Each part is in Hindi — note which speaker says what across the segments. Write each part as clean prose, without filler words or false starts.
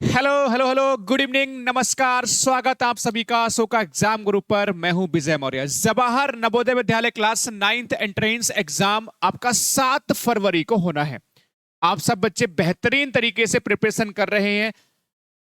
Speaker 1: Hello hello hello, good evening, नमस्कार, स्वागत आप सभी का शो का एग्जाम गुरु पर। मैं हूं Vijay Maurya. Jawahar Navodaya Vidyalaya class 9th entrance exam आपका 7 फरवरी को होना है। आप सब बच्चे बेहतरीन तरीके से प्रिपरेशन कर रहे हैं।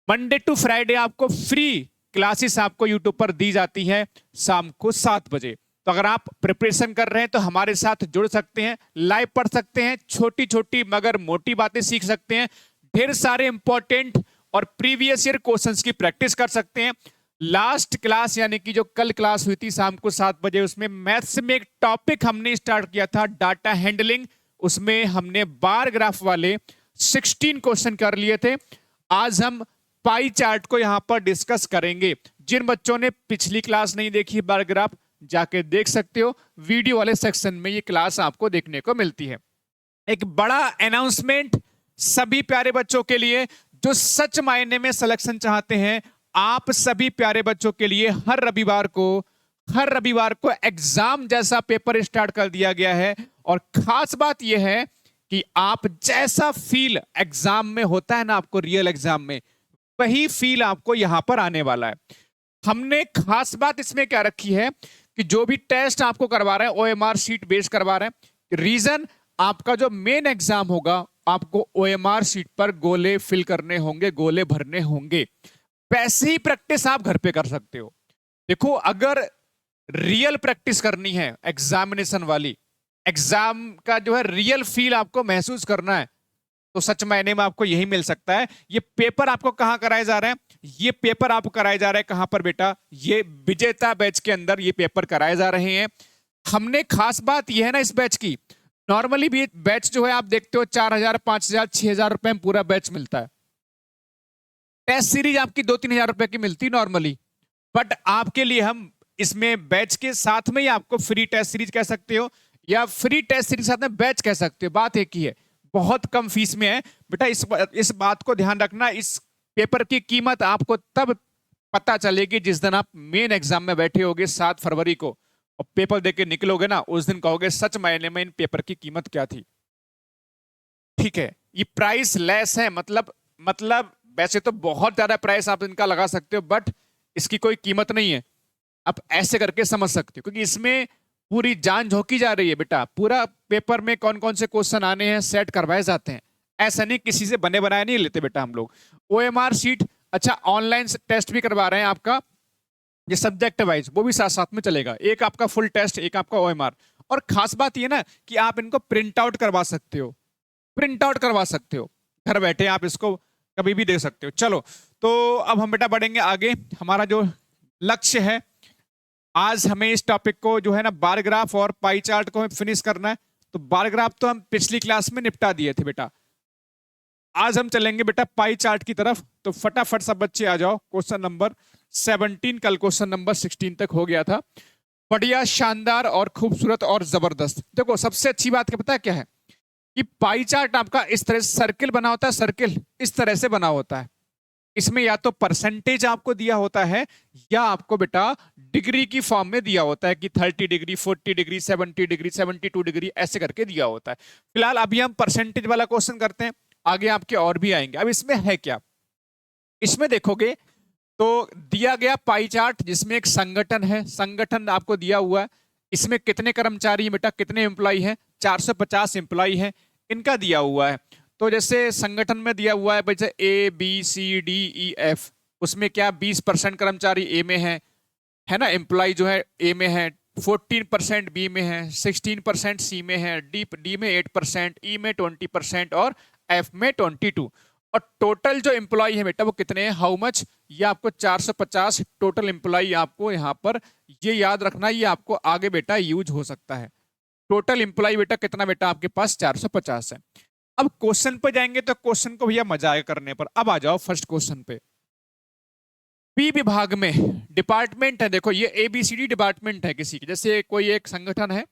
Speaker 1: मंडे टू फ्राइडे आपको फ्री क्लासेस आपको यूट्यूब पर दी जाती है शाम को 7 बजे। तो अगर आप प्रिपरेशन कर रहे हैं तो हमारे साथ जुड़ सकते हैं, लाइव पढ़ सकते हैं, छोटी छोटी मगर मोटी बातें सीख सकते हैं, ढेर सारे इंपॉर्टेंट और प्रीवियस ईयर क्वेश्चंस की प्रैक्टिस कर सकते हैं। लास्ट क्लास यानी कि जो कल क्लास हुई थी शाम को 7 बजे, उसमें मैथ्स में एक टॉपिक हमने स्टार्ट किया था, डाटा हैंडलिंग। उसमें हमने बार ग्राफ वाले 16 क्वेश्चन कर लिए थे। आज हम पाई चार्ट को यहां पर डिस्कस करेंगे। जिन बच्चों ने पिछली क्लास नहीं देखी बार ग्राफ, जाके देख सकते हो, वीडियो वाले सेक्शन में ये क्लास आपको देखने को मिलती है। एक बड़ा अनाउंसमेंट सभी प्यारे बच्चों के लिए जो सच मायने में सिलेक्शन चाहते हैं। आप सभी प्यारे बच्चों के लिए हर रविवार को एग्जाम जैसा पेपर स्टार्ट कर दिया गया है। और खास बात यह है कि आप जैसा फील एग्जाम में होता है ना, आपको रियल एग्जाम में, वही फील आपको यहां पर आने वाला है। हमने खास बात इसमें क्या रखी है कि जो भी टेस्ट आपको करवा रहे हैं ओएमआर शीट बेस करवा रहे हैं। रीजन, आपका जो मेन एग्जाम होगा आपको ओएमआर शीट पर गोले फिल करने होंगे, गोले भरने होंगे। वैसे ही प्रैक्टिस आप घर पे कर सकते हो। देखो, अगर रियल प्रैक्टिस करनी है एग्जामिनेशन वाली, एग्जाम का जो है रियल फील आपको महसूस करना है, तो सच मायने में आपको यही मिल सकता है। ये पेपर आपको कहां कराए जा रहे हैं? ये पेपर आपको कराए जा रहे हैं कहां पर बेटा? ये विजेता बैच के अंदर ये पेपर कराए जा रहे हैं। हमने खास बात यह है ना इस बैच की, नॉर्मली भी बैच जो है आप देखते हो 4,000 5,000 6,000 रुपए में पूरा बैच मिलता है। टेस्ट सीरीज आपकी 2-3 हजार रुपए की मिलती नॉर्मली। बट आपके लिए हम इसमें बैच के साथ में ही आपको फ्री टेस्ट सीरीज कह सकते हो या फ्री टेस्ट सीरीज साथ में बैच कह सकते हो, बात एक ही है। बहुत कम फीस में है बेटा। इस बात को ध्यान रखना, इस पेपर की कीमत आपको तब पता चलेगी जिस दिन आप मेन एग्जाम में बैठे होगे 7 फरवरी को, और पेपर देके निकलोगे ना, उस दिन कहोगे सच मायने में इन पेपर की कीमत क्या थी। ठीक है, ये प्राइस लेस है, मतलब वैसे तो बहुत ज्यादा प्राइस आप इनका लगा सकते हो, बट इसकी कोई कीमत नहीं है। आप ऐसे करके समझ सकते हो, क्योंकि इसमें पूरी जान झोंकी जा रही है बेटा। पूरा पेपर में कौन कौन से क्वेश्चन आने हैं सेट करवाए जाते हैं। ऐसा नहीं किसी से बने बनाए नहीं लेते बेटा हम लोग। ओएमआर शीट, अच्छा ऑनलाइन टेस्ट भी करवा रहे हैं आपका, ये सब्जेक्ट वाइज, वो भी साथ साथ में चलेगा। एक आपका फुल टेस्ट, एक आपका ओएमआर। और खास बात ये ना कि आप इनको प्रिंट आउट करवा सकते हो, प्रिंट आउट करवा सकते हो, घर बैठे आप इसको कभी भी दे सकते हो। चलो, तो अब हम बेटा बढ़ेंगे आगे। हमारा जो लक्ष्य है, आज हमें इस टॉपिक को जो है ना बार ग्राफ और पाई चार्ट को फिनिश करना है। तो बार ग्राफ तो हम पिछली क्लास में निपटा दिए थे बेटा। आज हम चलेंगे बेटा पाई चार्ट की तरफ। तो फटाफट सब बच्चे आ जाओ। क्वेश्चन नंबर 17, कल क्वेश्चन नंबर 16 तक हो गया था। बढ़िया, शानदार और खूबसूरत और जबरदस्त। देखो, सबसे अच्छी बात क्या पता है क्या है कि पाई चार्ट आपका इस तरह से सर्किल बना होता है, सर्किल इस तरह से बना होता है। इसमें या तो परसेंटेज आपको दिया होता है या आपको बेटा डिग्री की फॉर्म में दिया होता है कि 30 डिग्री, 40 डिग्री, 70 डिग्री, 72 डिग्री, ऐसे करके दिया होता है। फिलहाल अभी हम परसेंटेज वाला क्वेश्चन करते हैं, आगे आपके और भी आएंगे। अब इसमें है क्या, इसमें देखोगे तो दिया गया पाई चार्ट जिसमें एक संगठन है, संगठन आपको दिया हुआ है। इसमें कितने कर्मचारी हैं बेटा, कितने एम्प्लॉय हैं? 450 एम्प्लॉय हैं, इनका दिया हुआ है। तो जैसे संगठन में दिया हुआ है जैसे ABCDEF, उसमें क्या 20% कर्मचारी ए में है ना, एम्प्लॉय जो है ए में है, 14% बी में है, 16% सी में है, डी में 8%, ई में 20% और एफ में 22। और टोटल जो एम्प्लॉय है बेटा वो कितने हैं, हाउ मच, ये आपको 450 टोटल एम्प्लॉय आपको यहाँ पर ये याद रखना। ये आपको आगे बेटा यूज हो सकता है। टोटल एम्प्लॉय बेटा कितना बेटा आपके पास 450 है। अब क्वेश्चन पे जाएंगे तो क्वेश्चन को भैया मजा आएगा करने पर। अब आ जाओ फर्स्ट क्वेश्चन पे। पी विभाग में डिपार्टमेंट है, देखो ये ABCD डिपार्टमेंट है किसी की, जैसे कोई एक संगठन है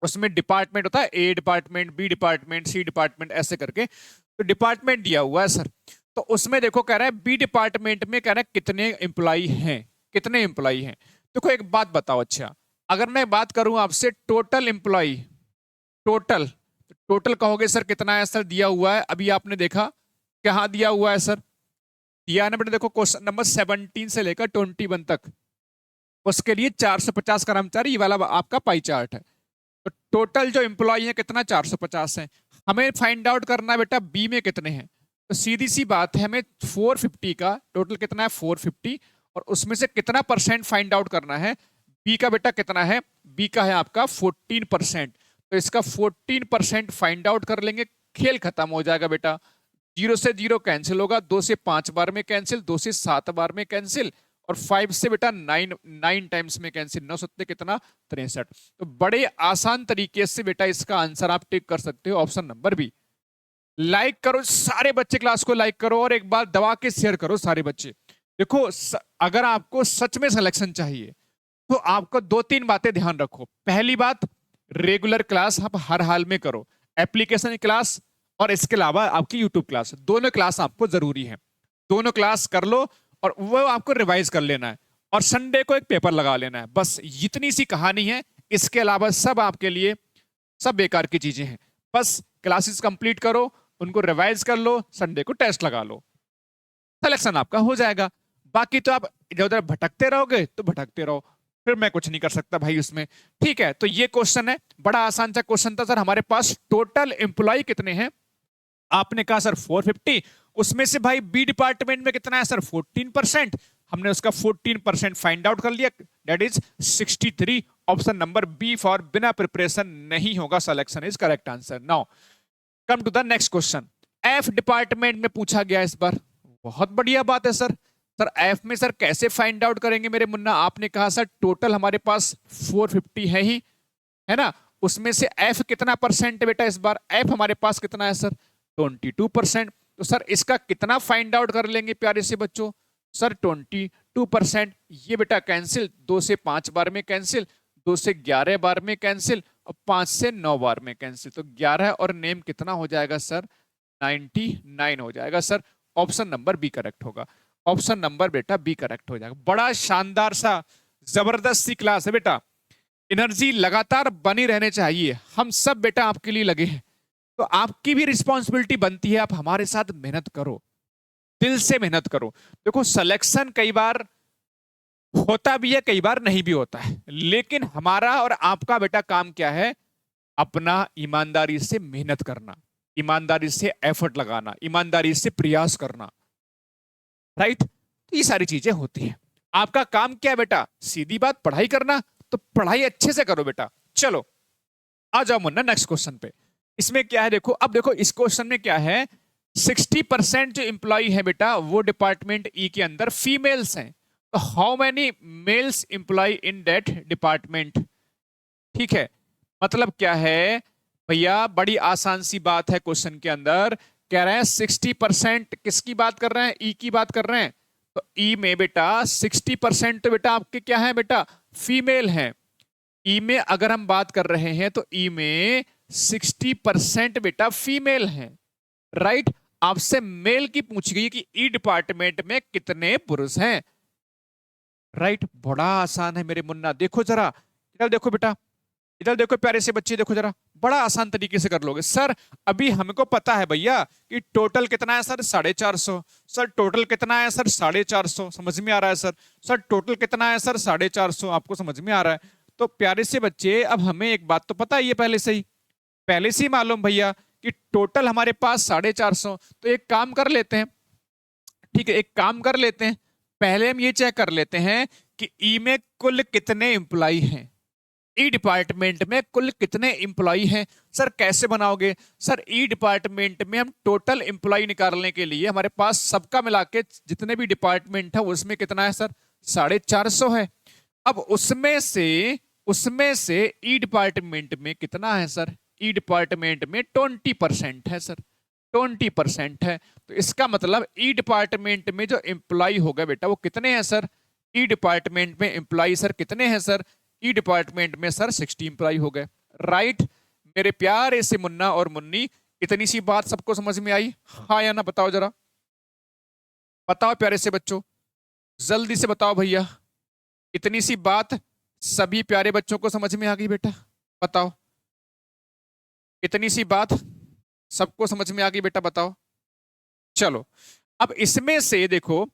Speaker 1: उसमें डिपार्टमेंट होता है, A department, B department, C department, ऐसे करके। तो डिपार्टमेंट दिया हुआ है सर। तो उसमें देखो कह रहा है बी डिपार्टमेंट में कह रहा है कितने एम्प्लॉय हैं, कितने एम्प्लॉय हैं। देखो एक बात बताओ, अच्छा अगर मैं बात करूं आपसे टोटल एम्प्लॉय, टोटल, टोटल कहोगे सर कितना है? सर दिया हुआ है, अभी आपने देखा कहाँ दिया हुआ है सर, दिया है ना बेटा, देखो क्वेश्चन नंबर 17 से लेकर 21 तक, उसके लिए 450 कर्मचारी, ये वाला आपका पाई चार्ट है। तो टोटल जो एम्प्लॉय है कितना, 450 है। हमें फाइंड आउट करना है बेटा बी में कितने हैं। तो सीधी सी बात है, हमें 450 का टोटल कितना है 450, और उसमें से कितना परसेंट फाइंड आउट करना है। बी का बेटा कितना है, बी का है आपका 14%। तो इसका 14% फाइंड आउट कर लेंगे, खेल खत्म हो जाएगा बेटा। 0 से 0 कैंसिल होगा, 2 से 5 बार में कैंसिल, 2 से 7 बार में कैंसिल, और 5 से बेटा 9 टाइम्स में कैंसिल। 9 सत्ते कितना, 63। तो बड़े आसान तरीके से बेटा इसका आंसर आप टिक कर सकते हो, ऑप्शन नंबर बी। लाइक करो सारे बच्चे, क्लास को लाइक करो, और एक बार दबा के शेयर करो सारे बच्चे। देखो अगर आपको सच में सिलेक्शन चाहिए तो आपको 2-3 बातें ध्यान रखो। पहली बात, रेगुलर क्लास आप हर हाल में करो, एप्लीकेशन क्लास और इसके अलावा आपकी यूट्यूब क्लास, दोनों क्लास आपको जरूरी है। दोनों क्लास कर लो और वो आपको रिवाइज कर लेना है, और संडे को एक पेपर लगा लेना है। बस इतनी सी कहानी है, इसके अलावा सब आपके लिए सब बेकार की चीजें हैं। बस क्लासेस कंप्लीट करो, उनको रिवाइज कर लो, संडे को टेस्ट लगा लो, सिलेक्शन आपका हो जाएगा। बाकी तो आप इधर उधर भटकते रहोगे तो भटकते रहो, फिर मैं कुछ नहीं कर सकता भाई उसमें। ठीक है, तो ये क्वेश्चन है, बड़ा आसान सा क्वेश्चन था सर। हमारे पास टोटल एम्प्लॉय कितने हैं, आपने कहा सर 450, उसमें से भाई बी डिपार्टमेंट में कितना है सर 14%, हमने उसका 14% फाइंड आउट कर लिया, that is 63। Option number B for बिना प्रिपरेशन नहीं होगा, selection is correct answer. Now come to the next question. F department में पूछा गया इस बार, बहुत बढ़िया बात है सर। सर एफ में सर कैसे फाइंड आउट करेंगे मेरे मुन्ना, आपने कहा सर टोटल हमारे पास 450 है ही, है ना, उसमें से एफ कितना परसेंट है बेटा इस बार, एफ हमारे पास कितना है सर 22%। तो सर इसका कितना फाइंड आउट कर लेंगे प्यारे से बच्चों, सर 22%। ये बेटा कैंसिल, 2 से 5 बार में कैंसिल, 2 से 11 बार में कैंसिल, और 5 से 9 बार में कैंसिल। तो 11 और नेम कितना हो जाएगा सर 99 हो जाएगा sir. Option number B correct होगा, ऑप्शन नंबर बेटा बी करेक्ट हो जाएगा। बड़ा शानदार सा जबरदस्त सी क्लास है बेटा, एनर्जी लगातार बनी रहने चाहिए, हम सब बेटा आपके लिए लगे हैं। तो आपकी भी रिस्पॉन्सिबिलिटी बनती है, आप हमारे साथ मेहनत करो, दिल से मेहनत करो। देखो सिलेक्शन कई बार होता भी है, कई बार नहीं भी होता है, लेकिन हमारा और आपका बेटा काम क्या है, अपना ईमानदारी से मेहनत करना, ईमानदारी से एफर्ट लगाना, ईमानदारी से प्रयास करना, राइट। तो ये सारी चीजें होती हैं। आपका काम क्या है बेटा, सीधी बात पढ़ाई करना, तो पढ़ाई अच्छे से करो बेटा। चलो आ जाओ मुन्ना नेक्स्ट क्वेश्चन पे। इसमें क्या है देखो, अब देखो इस क्वेश्चन में क्या है, 60% जो एम्प्लॉय है बेटा वो डिपार्टमेंट ई के अंदर फीमेल्स हैं। तो how many males employ in that department. ठीक है, मतलब क्या है भैया, बड़ी आसान सी बात है। क्वेश्चन के अंदर कह रहे हैं 60%, किसकी बात कर रहे हैं, ई की बात कर रहे हैं। तो ई में बेटा 60% तो बेटा आपके क्या है बेटा, फीमेल हैं। ई में अगर हम बात कर रहे हैं तो ई में 60% बेटा फीमेल हैं, राइट। आपसे मेल की पूछी गई कि ई डिपार्टमेंट में कितने पुरुष हैं, राइट। बड़ा आसान है मेरे मुन्ना, देखो जरा इधर देखो बेटा, इधर देखो प्यारे से बच्चे, देखो जरा, बड़ा आसान तरीके से कर लोगे। सर अभी हमको पता है भैया कि टोटल कितना है सर 450, सर टोटल कितना है सर 450, समझ में आ रहा है सर। सर टोटल कितना है सर 450, आपको समझ में आ रहा है। तो प्यारे से बच्चे अब हमें एक बात तो पता है, ये पहले से ही मालूम भैया कि टोटल हमारे पास 450। तो एक काम कर लेते हैं, ठीक है, एक काम कर लेते हैं, पहले हम ये चेक कर लेते हैं कि ई में कुल कितने एम्प्लॉय हैं, ई डिपार्टमेंट में कुल कितने एम्प्लॉय हैं। सर कैसे बनाओगे, सर ई डिपार्टमेंट में हम टोटल एम्प्लॉय निकालने के लिए हमारे पास सबका मिला के जितने भी डिपार्टमेंट है उसमें कितना है सर 450 है। अब उसमें से ई डिपार्टमेंट में कितना है सर, ई डिपार्टमेंट में 20% है सर, 20% है। तो इसका मतलब ई डिपार्टमेंट में जो एम्प्लॉय होगा बेटा वो कितने हैं सर, ई डिपार्टमेंट में एम्प्लॉय सर कितने हैं सर, ई डिपार्टमेंट में सर 60 एम्प्लॉय हो गए, राइट। मेरे प्यारे से मुन्ना और मुन्नी, इतनी सी बात सबको समझ में आई, हाँ या ना बताओ जरा, बताओ प्यारे से बच्चों, जल्दी से बताओ भैया, इतनी सी बात सभी प्यारे बच्चों को समझ में आ गई बेटा, बताओ, इतनी सी बात सबको समझ में आ गई बेटा, बताओ। चलो अब इसमें से देखो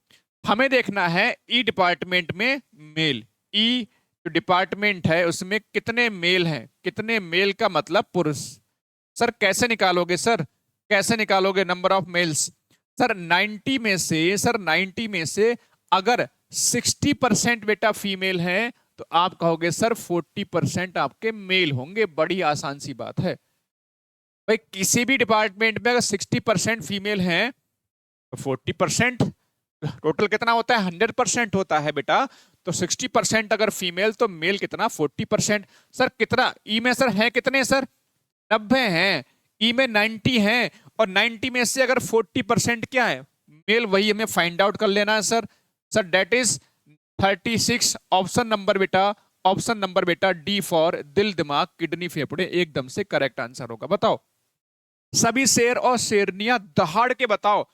Speaker 1: हमें देखना है ई डिपार्टमेंट में मेल, ई जो डिपार्टमेंट है उसमें कितने मेल हैं, कितने मेल का मतलब पुरुष। सर कैसे निकालोगे सर, कैसे निकालोगे नंबर ऑफ मेल्स? सर 90 में से, सर 90 में से अगर 60% बेटा फीमेल है तो आप कहोगे सर 40% आपके मेल होंगे। बड़ी आसान सी बात है भाई, किसी भी डिपार्टमेंट में अगर 60% फीमेल है तो 40% टोटल कितना होता है, 100% होता है बेटा। तो 60% अगर फीमेल तो मेल कितना, 40%। सर कितना ई में सर है कितने सर, 90 हैं। ई में 90 हैं और 90 में से अगर 40% क्या है मेल, वही हमें फाइंड आउट कर लेना है sir. Sir that is 36। Option number बेटा, ऑप्शन नंबर बेटा डी फॉर दिल दिमाग किडनी फेफड़े एकदम से करेक्ट आंसर होगा। बताओ सभी शेर और शेरनियां दहाड़ के बताओ,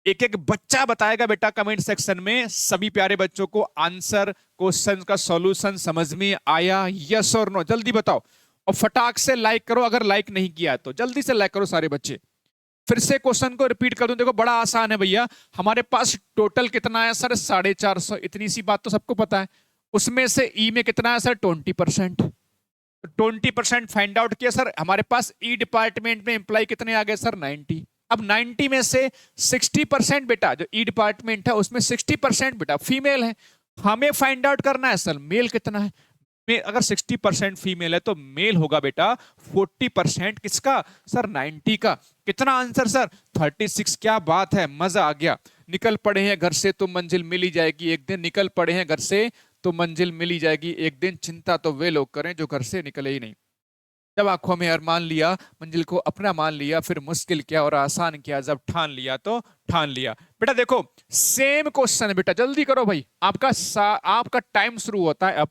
Speaker 1: एक एक बच्चा बताएगा बेटा कमेंट सेक्शन में। सभी प्यारे बच्चों को आंसर क्वेश्चन का सॉल्यूशन समझ में आया, यस और नो? जल्दी बताओ और फटाक से लाइक करो, अगर लाइक नहीं किया तो जल्दी से लाइक करो सारे बच्चे। फिर से क्वेश्चन को रिपीट कर दूं, देखो बड़ा आसान है भैया। हमारे पास टोटल कितना है सर, 450। इतनी सी बात तो सबको पता है। उसमें से ई में कितना है सर, 20%। 20% फाइंड आउट किया सर। हमारे पास ई डिपार्टमेंट में एम्प्लॉय कितने आ गए सर, 90। अब 90 में से 60% बेटा, जो ई डिपार्टमेंट है उसमें 60% बेटा फीमेल है। हमें फाइंड आउट करना है सर मेल कितना है। अगर 60% फीमेल है तो मेल होगा बेटा 40% किसका सर, 90 का। कितना आंसर सर, 36। क्या बात है, मजा आ गया। निकल पड़े हैं घर से तो मंजिल मिल ही जाएगी एक दिन, निकल पड़े हैं घर से तो मंजिल मिल ही जाएगी एक दिन। चिंता तो वे लोग करें जो घर से निकले ही नहीं। जब आंखों में अरमान लिया, मंजिल को अपना मान लिया, फिर मुश्किल क्या और आसान क्या, जब ठान लिया तो ठान लिया। बेटा देखो सेम क्वेश्चन है बेटा, जल्दी करो भाई, आपका टाइम शुरू होता है अब।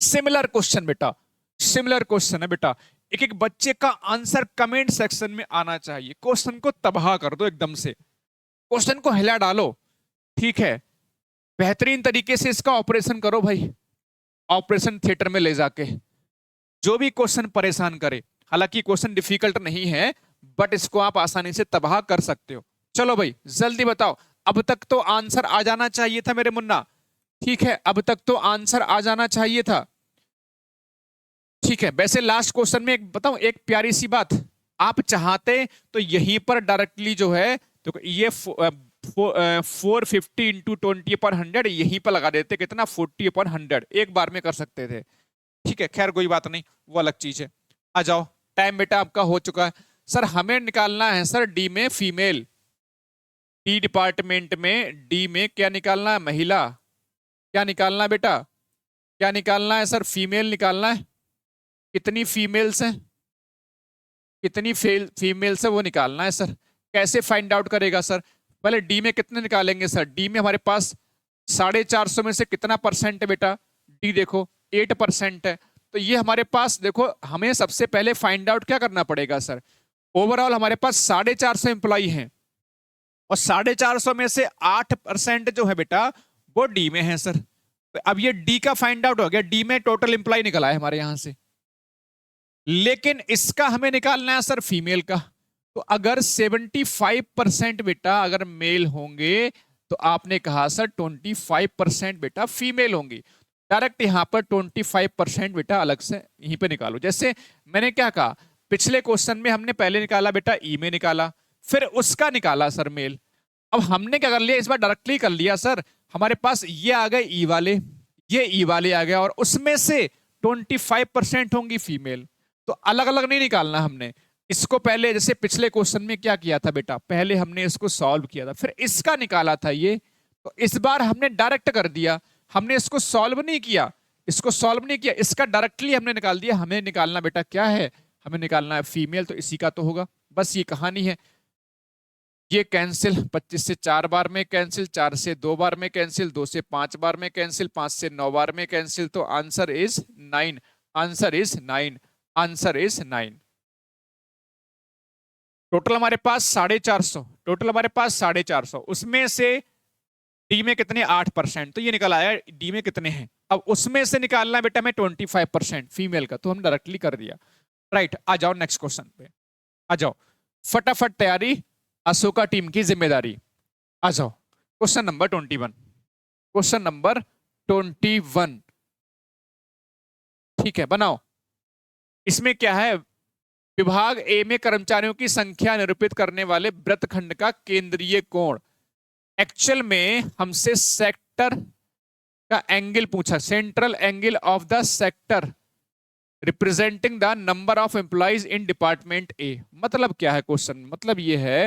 Speaker 1: सिमिलर क्वेश्चन बेटा, सिमिलर क्वेश्चन है बेटा। एक एक बच्चे का आंसर कमेंट सेक्शन में आना चाहिए। क्वेश्चन को तबाह कर दो एकदम से, क्वेश्चन को हिला डालो, ठीक है। बेहतरीन तरीके से इसका ऑपरेशन करो भाई, ऑपरेशन थिएटर में ले जाके। जो भी क्वेश्चन परेशान करे, हालांकि क्वेश्चन डिफिकल्ट नहीं है बट इसको आप आसानी से तबाह कर सकते हो। चलो भाई जल्दी बताओ, अब तक तो आंसर आ जाना चाहिए था मेरे मुन्ना, ठीक है, अब तक तो आंसर आ जाना चाहिए था, ठीक है। वैसे लास्ट क्वेश्चन में एक बताऊं, एक प्यारी सी बात, आप चाहते तो यहीं पर डायरेक्टली जो है तो ये 450 इंटू 20/100 यहीं पर लगा देते, कितना 40/100 एक बार में कर सकते थे, ठीक है। खैर कोई बात नहीं, वो अलग चीज है। आ जाओ, टाइम बेटा आपका हो चुका है। सर हमें निकालना है सर डी में फीमेल, डी डिपार्टमेंट में डी में क्या निकालना है, महिला। क्या निकालना है बेटा, क्या निकालना है सर, फीमेल निकालना है। कितनी फीमेल्स हैं, कितनी फीमेल्स है वो निकालना है सर। कैसे फाइंड आउट करेगा सर, पहले डी में कितने निकालेंगे सर। डी में हमारे पास 450 में से कितना परसेंट है बेटा, डी देखो 8% है। तो ये हमारे पास देखो, हमें सबसे पहले फाइंड आउट क्या करना पड़ेगा सर। ओवरऑल हमारे पास 450 एम्प्लॉई हैं और 450 में से 8% जो है बेटा वो डी में है सर। तो अब ये डी का फाइंड आउट हो गया, डी में टोटल एम्प्लॉय निकला है हमारे यहां से, लेकिन इसका हमें निकालना है सर फीमेल का। तो अगर 75% बेटा अगर मेल होंगे तो आपने कहा सर 25% बेटा फीमेल होंगी। डायरेक्ट यहां पर 25% बेटा अलग से यहीं पे निकालो। जैसे मैंने क्या कहा, पिछले क्वेश्चन में हमने पहले निकाला बेटा ई में निकाला, फिर उसका निकाला सर मेल। अब हमने क्या कर लिया, इस बार डायरेक्टली कर लिया सर। हमारे पास ये आ गए ई वाले, ये ई वाले आ गया और उसमें से 25% होंगी फीमेल। तो अलग अलग नहीं निकालना हमने इसको, पहले जैसे पिछले क्वेश्चन में क्या किया था बेटा, पहले हमने इसको सॉल्व किया था फिर इसका निकाला था ये। तो इस बार हमने डायरेक्ट कर दिया, हमने इसको सॉल्व नहीं किया, इसको सॉल्व नहीं किया, इसका डायरेक्टली हमने निकाल दिया। हमें निकालना बेटा क्या है, हमें निकालना है फीमेल, तो इसी का तो होगा, बस ये कहानी है। ये कैंसिल, 25 से 4 बार में कैंसिल, 4 से 2 बार में कैंसिल, 2 से 5 बार में कैंसिल, 5 से 9 बार में कैंसिल। तो answer is 9, answer is 9, answer is 9। Total हमारे पास 450, टोटल हमारे पास 450, उसमें से डी में कितने 8%, तो ये निकल आया डी में कितने हैं। अब उसमें से निकालना है बेटा हमें 25% फीमेल का, तो हम डायरेक्टली कर दिया। राइट, आ जाओ नेक्स्ट क्वेश्चन पे, आ जाओ फटाफट तैयारी, अशोका टीम की जिम्मेदारी। आ जाओ क्वेश्चन नंबर 21। क्वेश्चन नंबर 21, ठीक है, बनाओ। इसमें क्या है, विभाग ए में कर्मचारियों की संख्या निरूपित करने वाले वृत्तखंड का केंद्रीय कोण। एक्चुअल में हमसे सेक्टर का एंगल पूछा, central angle of the sector representing the number of employees in department A. मतलब क्या है क्वेश्चन, मतलब ये है,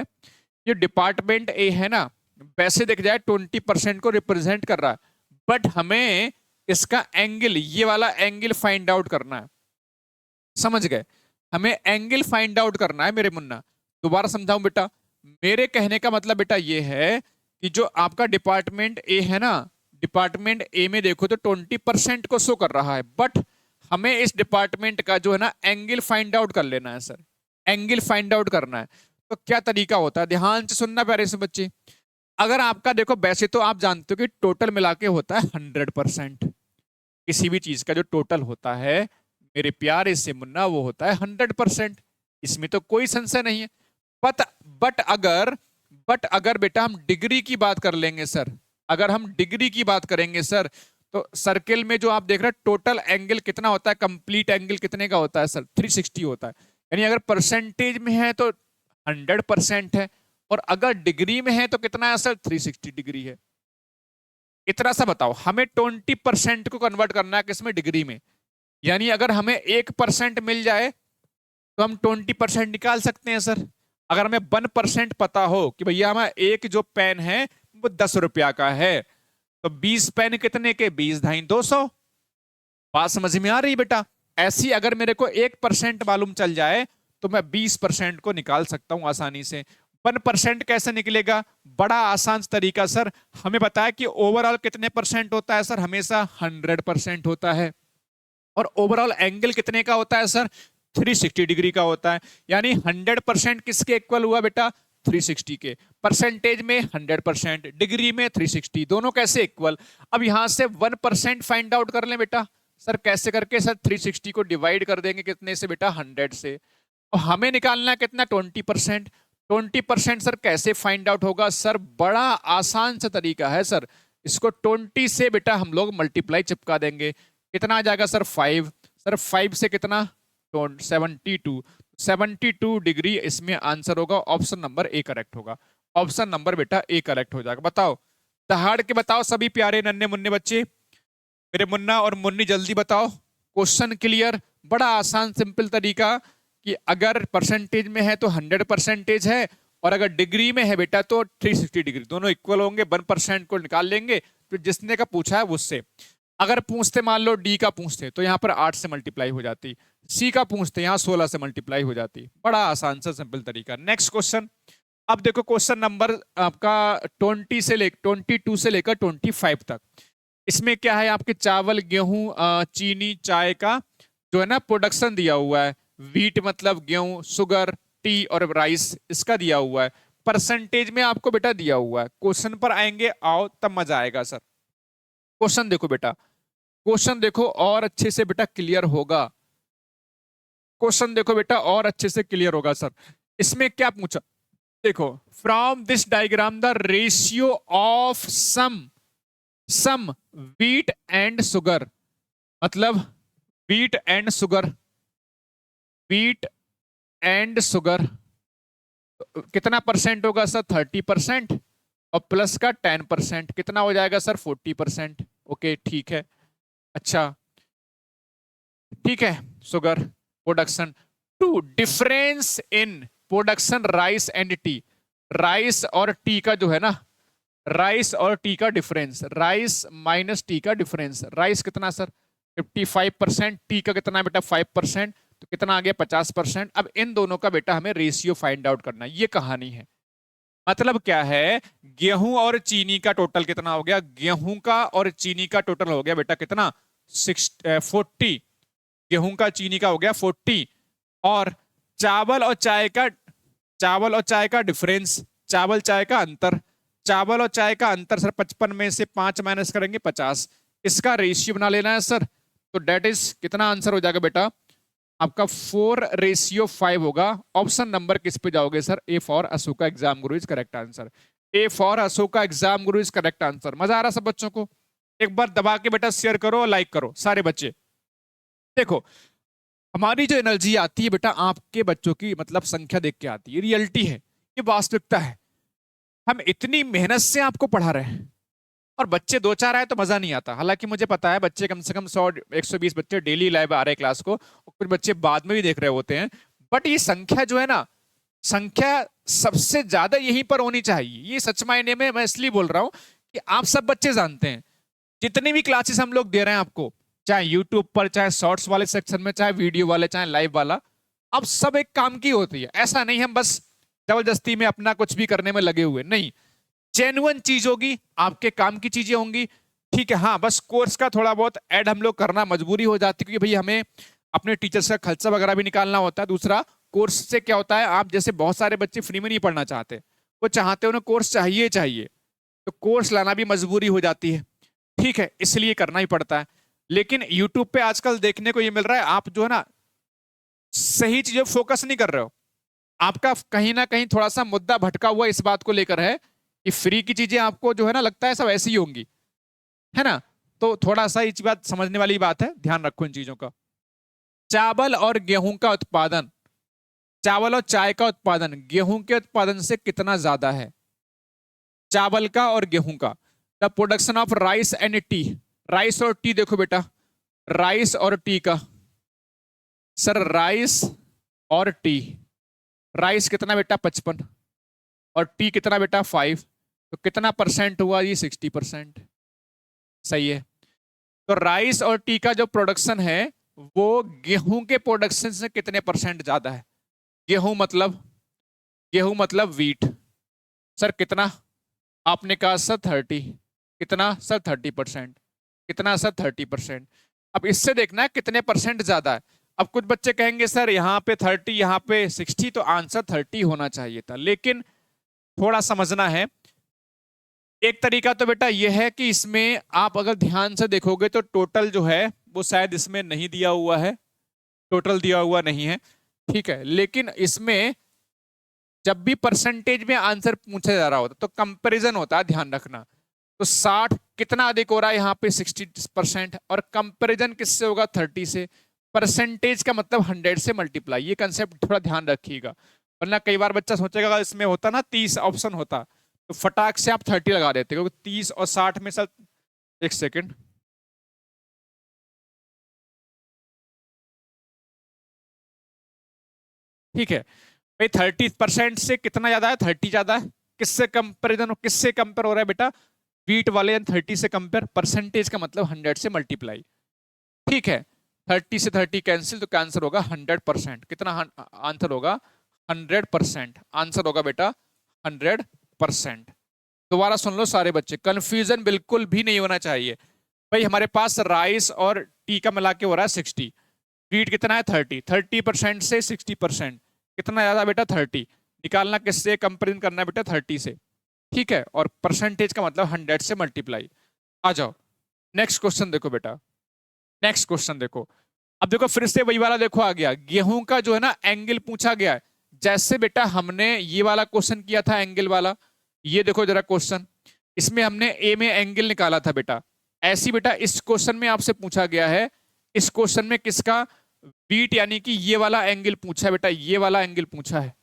Speaker 1: ये डिपार्टमेंट ए है ना, वैसे देख जाए 20% को रिप्रेजेंट कर रहा है, बट हमें इसका एंगल, ये वाला एंगल फाइंड आउट करना है। समझ गए, हमें एंगल फाइंड आउट करना है मेरे मुन्ना। दोबारा समझाऊं बेटा, मेरे कहने का मतलब बेटा ये है कि जो आपका डिपार्टमेंट ए है ना, डिपार्टमेंट ए में देखो तो 20% को शो कर रहा है, बट हमें इस डिपार्टमेंट का जो है ना एंगल फाइंड आउट कर लेना है सर, एंगल फाइंड आउट करना है। तो क्या तरीका होता है, ध्यान से सुनना प्यारे से बच्चे। अगर आपका देखो, वैसे तो आप जानते हो कि टोटल मिला के होता है 100%, किसी भी चीज का जो टोटल होता है मेरे प्यारे से मुन्ना वो होता है 100%, इसमें तो कोई संशय नहीं है। बट बट अगर बेटा हम डिग्री की बात कर लेंगे सर, अगर हम डिग्री की बात करेंगे सर, तो सर्किल में जो आप देख रहे हैं टोटल एंगल कितना होता है, कंप्लीट एंगल कितने का होता है सर, 360 होता है। यानी अगर परसेंटेज में है तो 100% है, और अगर डिग्री में है तो कितना है सर, 360 डिग्री है। इतना सा बताओ, हमें 20% को कन्वर्ट करना है किसमें, डिग्री में। यानी अगर हमें 1% मिल जाए तो हम 20% निकाल सकते हैं सर। अगर हमें 1% पता हो कि भैया हमारा एक जो पेन है वो 10 रुपया का है, तो 20 पेन कितने के, 20 ढाई 200। बात समझ में आ रही बेटा। ऐसी अगर मेरे को 1% मालूम चल जाए तो मैं 20% को निकाल सकता हूं आसानी से। 1% कैसे निकलेगा, बड़ा आसान तरीका सर, हमें पता है कि ओवरऑल कितने परसेंट होता है सर, हमेशा 100% होता है। और ओवरऑल एंगल कितने का होता है सर, 360 डिग्री का होता है। यानी 100% किसके इक्वल हुआ बेटा, 360 के। परसेंटेज में 100%, डिग्री में 360, दोनों कैसे इक्वल। अब यहां से 1% फाइंड आउट कर लें बेटा। सर कैसे करके सर, 360 को डिवाइड कर देंगे कितने से बेटा, 100 से। और हमें निकालना है कितना, 20%। 20% सर कैसे फाइंड आउट होगा सर, बड़ा आसान सा तरीका है सर। इसको 20 से बेटा हम लोग मल्टीप्लाई चिपका देंगे, कितना आ जाएगा सर, 5। सर 5 से कितना, 72 डिग्री इसमें आंसर होगा। ऑप्शन नंबर ए करेक्ट होगा, ऑप्शन नंबर बेटा ए करेक्ट हो जाएगा। बताओ, दहाड़ के बताओ सभी प्यारे नन्हे मुन्ने बच्चे, मेरे मुन्ना और मुन्नी जल्दी बताओ। क्वेश्चन क्लियर, बड़ा आसान सिंपल तरीका कि अगर परसेंटेज में है तो 100% है, और अगर डिग्री में है बेटा तो 360 डिग्री, दोनों इक्वल होंगे। 1% को निकाल लेंगे, तो जिसने का पूछा है उससे। अगर पूछते मान लो डी का पूछते तो यहाँ पर 8 से मल्टीप्लाई हो जाती, सी का पूछते यहाँ 16 से मल्टीप्लाई हो जाती। बड़ा आसान सा सिंपल तरीका। नेक्स्ट क्वेश्चन, अब देखो क्वेश्चन नंबर आपका 22 से लेकर 25 तक। इसमें क्या है, आपके चावल, गेहूं, चीनी, चाय का जो है ना प्रोडक्शन दिया हुआ है। वीट मतलब गेहूं, शुगर, टी और राइस, इसका दिया हुआ है। परसेंटेज में आपको बेटा दिया हुआ है। क्वेश्चन पर आएंगे, आओ तब मजा आएगा सर। क्वेश्चन देखो बेटा, क्वेश्चन देखो और अच्छे से बेटा क्लियर होगा। क्वेश्चन देखो बेटा और अच्छे से क्लियर होगा सर। इसमें क्या पूछा, देखो, from this diagram the ratio of some wheat and sugar, मतलब wheat and sugar, wheat and sugar कितना परसेंट होगा सर, 30%, और प्लस का 10% कितना हो जाएगा सर, 40%। ओके ठीक है, अच्छा ठीक है। Sugar production, two difference in production rice and tea, rice और टी का जो है ना, राइस और टी का डिफरेंस, राइस माइनस टी का डिफरेंस। राइस कितना सर, 55%, टी का कितना बेटा 5%, तो कितना आ गया 50%। अब इन दोनों का बेटा हमें रेशियो फाइंड आउट करना है, ये कहानी है। मतलब क्या है, गेहूं और चीनी का टोटल कितना हो गया, गेहूं का और चीनी का टोटल हो गया बेटा कितना, 40। गेहूं का चीनी का हो गया 40, और चावल और चाय का डिफरेंस, चावल चाय का अंतर, चावल और चाय का अंतर सर 55 में से 5 माइनस करेंगे 50, इसका रेशियो बना लेना है सर। तो डेट इज कितना आंसर हो जाएगा बेटा, आपका 4:5 होगा। ऑप्शन नंबर किस पे जाओगे sir? A for Ashoka exam Guru is correct answer. A for Ashoka exam Guru is correct answer. मजा आ रहा सब बच्चों को? एक बार दबा के बेटा शेयर करो और लाइक करो सारे बच्चे। देखो, हमारी जो एनर्जी आती है बेटा आपके बच्चों की मतलब संख्या देख के आती है, रियलिटी है, ये वास्तविकता है। हम इतनी मेहनत से आपको पढ़ा रहे हैं और बच्चे 2-4 आए तो मजा नहीं आता। हालांकि मुझे पता है बच्चे कम से कम 100-120 बच्चे डेली लाइव आ रहे हैं क्लास को, और कुछ बच्चे बाद में भी देख रहे होते हैं। बट ये संख्या जो है ना, संख्या सबसे ज्यादा यहीं पर होनी चाहिए। ये सच मायने में मैं इसलिए बोल रहा हूं कि आप सब बच्चे जानते हैं जितनी भी क्लासेस हम लोग दे रहे हैं आपको, चाहे यूट्यूब पर, चाहे शॉर्ट्स वाले सेक्शन में, चाहे वीडियो वाले, चाहे लाइव वाला, अब सब एक काम की होती है। ऐसा नहीं हम बस जबरदस्ती में अपना कुछ भी करने में लगे हुए, नहीं। जेन्युइन चीज होगी, आपके काम की चीजें होंगी, ठीक है। हाँ, बस कोर्स का थोड़ा बहुत ऐड हम लोग करना मजबूरी हो जाती है, क्योंकि भाई हमें अपने टीचर्स का खर्चा वगैरह भी निकालना होता है। दूसरा, कोर्स से क्या होता है, आप जैसे बहुत सारे बच्चे फ्री में नहीं पढ़ना चाहते, वो चाहते हैं उन्हें कोर्स चाहिए चाहिए, तो कोर्स लाना भी मजबूरी हो जाती है, ठीक है, इसलिए करना ही पड़ता है। लेकिन यूट्यूब पे आजकल देखने को ये मिल रहा है, आप जो है ना सही चीजों फोकस नहीं कर रहे हो। आपका कहीं ना कहीं थोड़ा सा मुद्दा भटका हुआ इस बात को लेकर है कि फ्री की चीजें आपको जो है ना लगता है सब ऐसी ही होंगी, है ना। तो थोड़ा सा ये बात समझने वाली बात है, ध्यान रखो इन चीजों का। चावल और गेहूं का उत्पादन, चावल और चाय का उत्पादन गेहूं के उत्पादन से कितना ज्यादा है? चावल का और गेहूं का। The production of rice and tea, rice और टी देखो बेटा, राइस और टी का, सर राइस और टी, राइस कितना बेटा 55 और टी कितना बेटा 5, तो कितना परसेंट हुआ ये? 60%। सही है। तो राइस और टी का जो प्रोडक्शन है वो गेहूं के प्रोडक्शन से कितने परसेंट ज्यादा है? गेहूं मतलब वीट, सर कितना? आपने कहा सर 30, कितना सर 30%, कितना सर 30%। अब इससे देखना है कितने परसेंट ज्यादा है। अब कुछ बच्चे कहेंगे सर यहाँ पे 30 यहाँ पे 60, तो आंसर 30 होना चाहिए था। लेकिन थोड़ा समझना है, एक तरीका तो बेटा यह है कि इसमें आप अगर ध्यान से देखोगे तो टोटल जो है वो शायद इसमें नहीं दिया हुआ है, टोटल दिया हुआ नहीं है, ठीक है। लेकिन इसमें जब भी परसेंटेज में आंसर पूछा जा रहा होता तो कंपैरिजन होता है, ध्यान रखना। तो 60 कितना अधिक हो रहा है यहाँ पे? 60%। और कंपैरिजन किससे होगा? 30 से। परसेंटेज का मतलब 100 से मल्टीप्लाई, ये कंसेप्ट थोड़ा ध्यान रखिएगा, वरना कई बार बच्चा सोचेगा इसमें होता ना 30 ऑप्शन होता तो फटाक से आप 30 लगा देते, क्योंकि 30 और 60 में सर, एक सेकेंड, ठीक है भाई, 30% से कितना ज्यादा है? 30 ज्यादा है। किससे कंपेरिजन, किससे कंपेयर हो रहा है बेटा? वीट वाले 30 से कंपेयर, परसेंटेज का मतलब 100 से मल्टीप्लाई, ठीक है। 30 से 30 कैंसिल, तो कैंसर होगा 100%। कितना आंसर होगा? 100%। आंसर होगा बेटा 100%। दोबारा सुन लो सारे बच्चे, कंफ्यूजन बिल्कुल भी नहीं होना चाहिए। भाई हमारे पास राइस और टी का मिला के हो रहा है 60, वीट कितना है? 30% से 60%, कितना ज्यादा बेटा? 30। निकालना किससे, कंपेरिजन करना है बेटा 30 से, ठीक है। और परसेंटेज का मतलब 100 से मल्टीप्लाई। आ जाओ नेक्स्ट क्वेश्चन देखो बेटा, नेक्स्ट क्वेश्चन देखो। अब देखो फिर से वही वाला देखो आ गया, गेहूं का जो है ना एंगल पूछा गया है। जैसे बेटा हमने ये वाला क्वेश्चन किया था एंगल वाला, ये देखो जरा क्वेश्चन, इसमें हमने ए में एंगल निकाला था बेटा, ऐसी बेटा इस क्वेश्चन में आपसे पूछा गया है। इस क्वेश्चन में किसका? बीट, यानी कि ये वाला एंगल पूछा है बेटा, ये वाला एंगल पूछा है,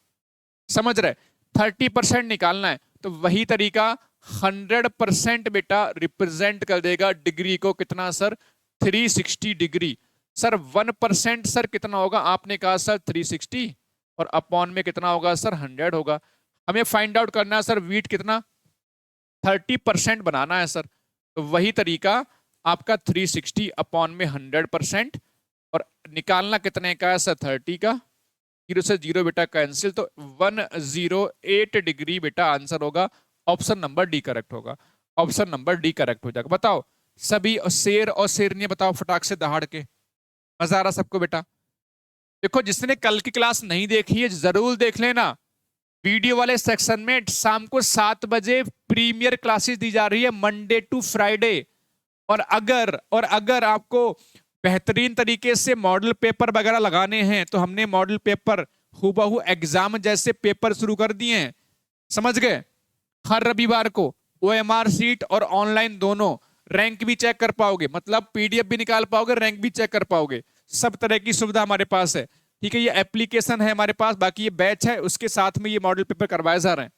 Speaker 1: समझ रहे? 30% निकालना है, तो वही तरीका 100% बेटा रिप्रेजेंट कर देगा डिग्री को। कितना सर? 360 डिग्री। सर 1% सर कितना होगा? आपने कहा सर 360, और अपॉन में कितना होगा सर? 100 होगा। हमें फाइंड आउट करना है सर वीट कितना? 30% बनाना है सर, तो वही तरीका आपका 360 अपॉन में 100%, और निकालना कितने का है सर? 30 का। 0 से 0 बेटा कैंसिल, तो 108 डिग्री बेटा आंसर होगा। ऑप्शन नंबर डी करेक्ट होगा, ऑप्शन नंबर डी करेक्ट हो जाएगा। बताओ सभी शेर और शेरनी बताओ फटाक से दहाड़ के, मजा आ रहा सबको बेटा? देखो जिसने कल की क्लास नहीं देखी है जरूर देख लेना, वीडियो वाले सेक्शन में शाम को 7 बजे प्रीमियर क्लासेस दी जा रही है, मंडे टू फ्राइडे। और अगर आपको बेहतरीन तरीके से मॉडल पेपर वगैरह लगाने हैं तो हमने मॉडल पेपर हूबहू एग्जाम जैसे पेपर शुरू कर दिए हैं, समझ गए। हर रविवार को ओएमआर सीट और ऑनलाइन दोनों, रैंक भी चेक कर पाओगे, मतलब पीडीएफ भी निकाल पाओगे, रैंक भी चेक कर पाओगे, सब तरह की सुविधा हमारे पास है। ठीक है, ये एप्लीकेशन है हमारे पास, बाकी ये बैच है, उसके साथ में ये मॉडल पेपर करवाए जा रहे हैं।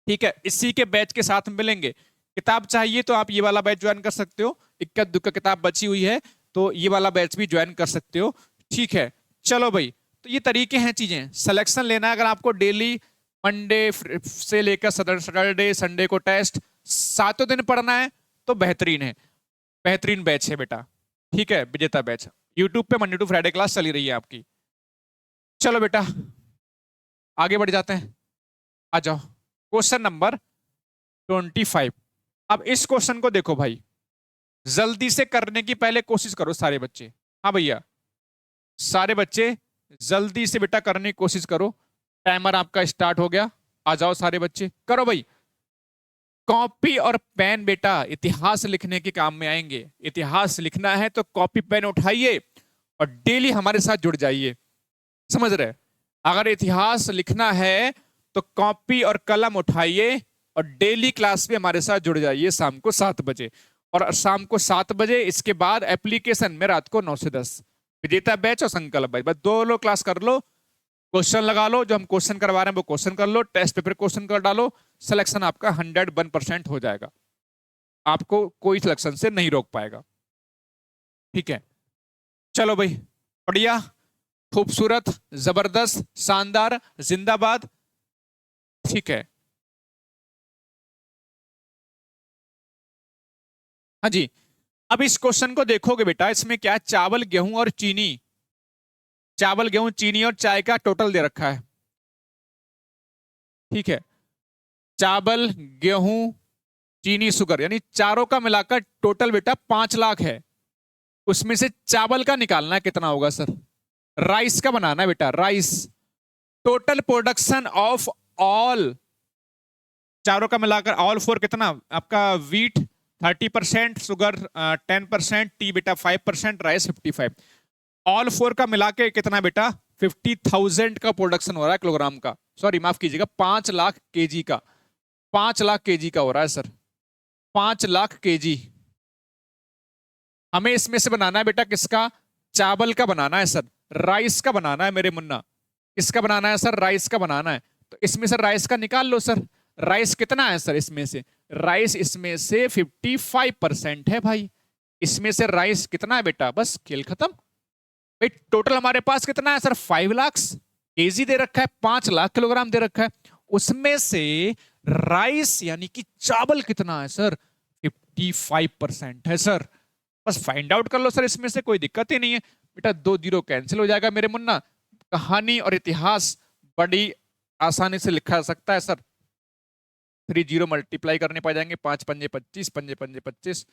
Speaker 1: ठीक है, इसी के बैच के साथ मिलेंगे। किताब चाहिए तो आप ये वाला बैच ज्वाइन कर सकते हो, इक्का दुक्का किताब बची हुई है तो ये वाला बैच भी ज्वाइन कर सकते हो। ठीक है, चलो भाई, तो ये तरीके हैं चीजें सिलेक्शन लेना है। अगर आपको डेली मंडे से लेकर सैटरडे संडे को टेस्ट 7 दिन पढ़ना है तो बेहतरीन है, बेहतरीन बैच है बेटा। ठीक है, विजेता बैच यूट्यूब पे मंडे टू फ्राइडे क्लास चली रही है आपकी। चलो बेटा आगे बढ़ जाते हैं, आ जाओ क्वेश्चन नंबर 25। अब इस क्वेश्चन को देखो भाई, जल्दी से करने की पहले कोशिश करो सारे बच्चे। हाँ भैया, सारे बच्चे जल्दी से बेटा करने की कोशिश करो। टाइमर आपका स्टार्ट हो गया, आ जाओ सारे बच्चे, करो भाई। कॉपी और पेन बेटा इतिहास लिखने के काम में आएंगे। इतिहास लिखना है तो कॉपी पेन उठाइए और डेली हमारे साथ जुड़ जाइए, समझ रहे। अगर इतिहास लिखना है तो कॉपी और कलम उठाइए और डेली क्लास में हमारे साथ जुड़ जाइए शाम को 7 बजे। और शाम को 7 बजे इसके बाद एप्लीकेशन में रात को 9 से 10 विजेता बैच और संकल्प बैच, बस 2 लोग क्लास कर लो, क्वेश्चन लगा लो, जो हम क्वेश्चन करवा रहे हैं वो क्वेश्चन कर लो, टेस्ट पेपर क्वेश्चन कर डालो, सिलेक्शन आपका 101% हो जाएगा, आपको कोई सिलेक्शन से नहीं रोक पाएगा। ठीक है, चलो भाई, बढ़िया, खूबसूरत, जबरदस्त, शानदार, जिंदाबाद। ठीक है, हाँ जी। अब इस क्वेश्चन को देखोगे बेटा, इसमें क्या है, चावल गेहूं और चीनी, चावल गेहूं चीनी और चाय का टोटल दे रखा है। ठीक है, चावल गेहूं चीनी शुगर, यानी चारों का मिलाकर टोटल बेटा 5 लाख है। उसमें से चावल का निकालना है कितना होगा सर, राइस का बनाना है बेटा, rice. Total production of all, चारों का मिलाकर ऑल फोर कितना आपका, वीट 30%, शुगर 10%, टी बेटा 5%, राइस 55। ऑल फोर का मिला के कितना बेटा, 50,000 का प्रोडक्शन हो रहा है किलोग्राम का, सॉरी माफ कीजिएगा 5 लाख केजी का, 5 लाख केजी का हो रहा है सर, 5 लाख केजी। हमें इसमें से बनाना है बेटा किसका, चावल का बनाना है सर, राइस का बनाना है मेरे मुन्ना, किसका बनाना है सर, राइस का बनाना है। तो इसमें से राइस का निकाल लो सर, राइस कितना है सर इसमें से, राइस इसमें से 55% है भाई, इसमें से राइस कितना है बेटा, बस खेल खत्म भाई। टोटल हमारे पास कितना है सर, 5 लाख केजी दे रखा है, 5 लाख किलोग्राम दे रखा है, उसमें से राइस यानी कि चावल कितना है सर, 55% है सर। बस फाइंड आउट कर लो सर, इसमें से कोई दिक्कत ही नहीं है बेटा, 2 जीरो कैंसिल हो जाएगा मेरे मुन्ना। कहानी और इतिहास बड़ी आसानी से लिखा जा सकता है सर, 3 जीरो मल्टीप्लाई करने पड़ जाएंगे, 5 पंजे 25, पंजे पंजे 25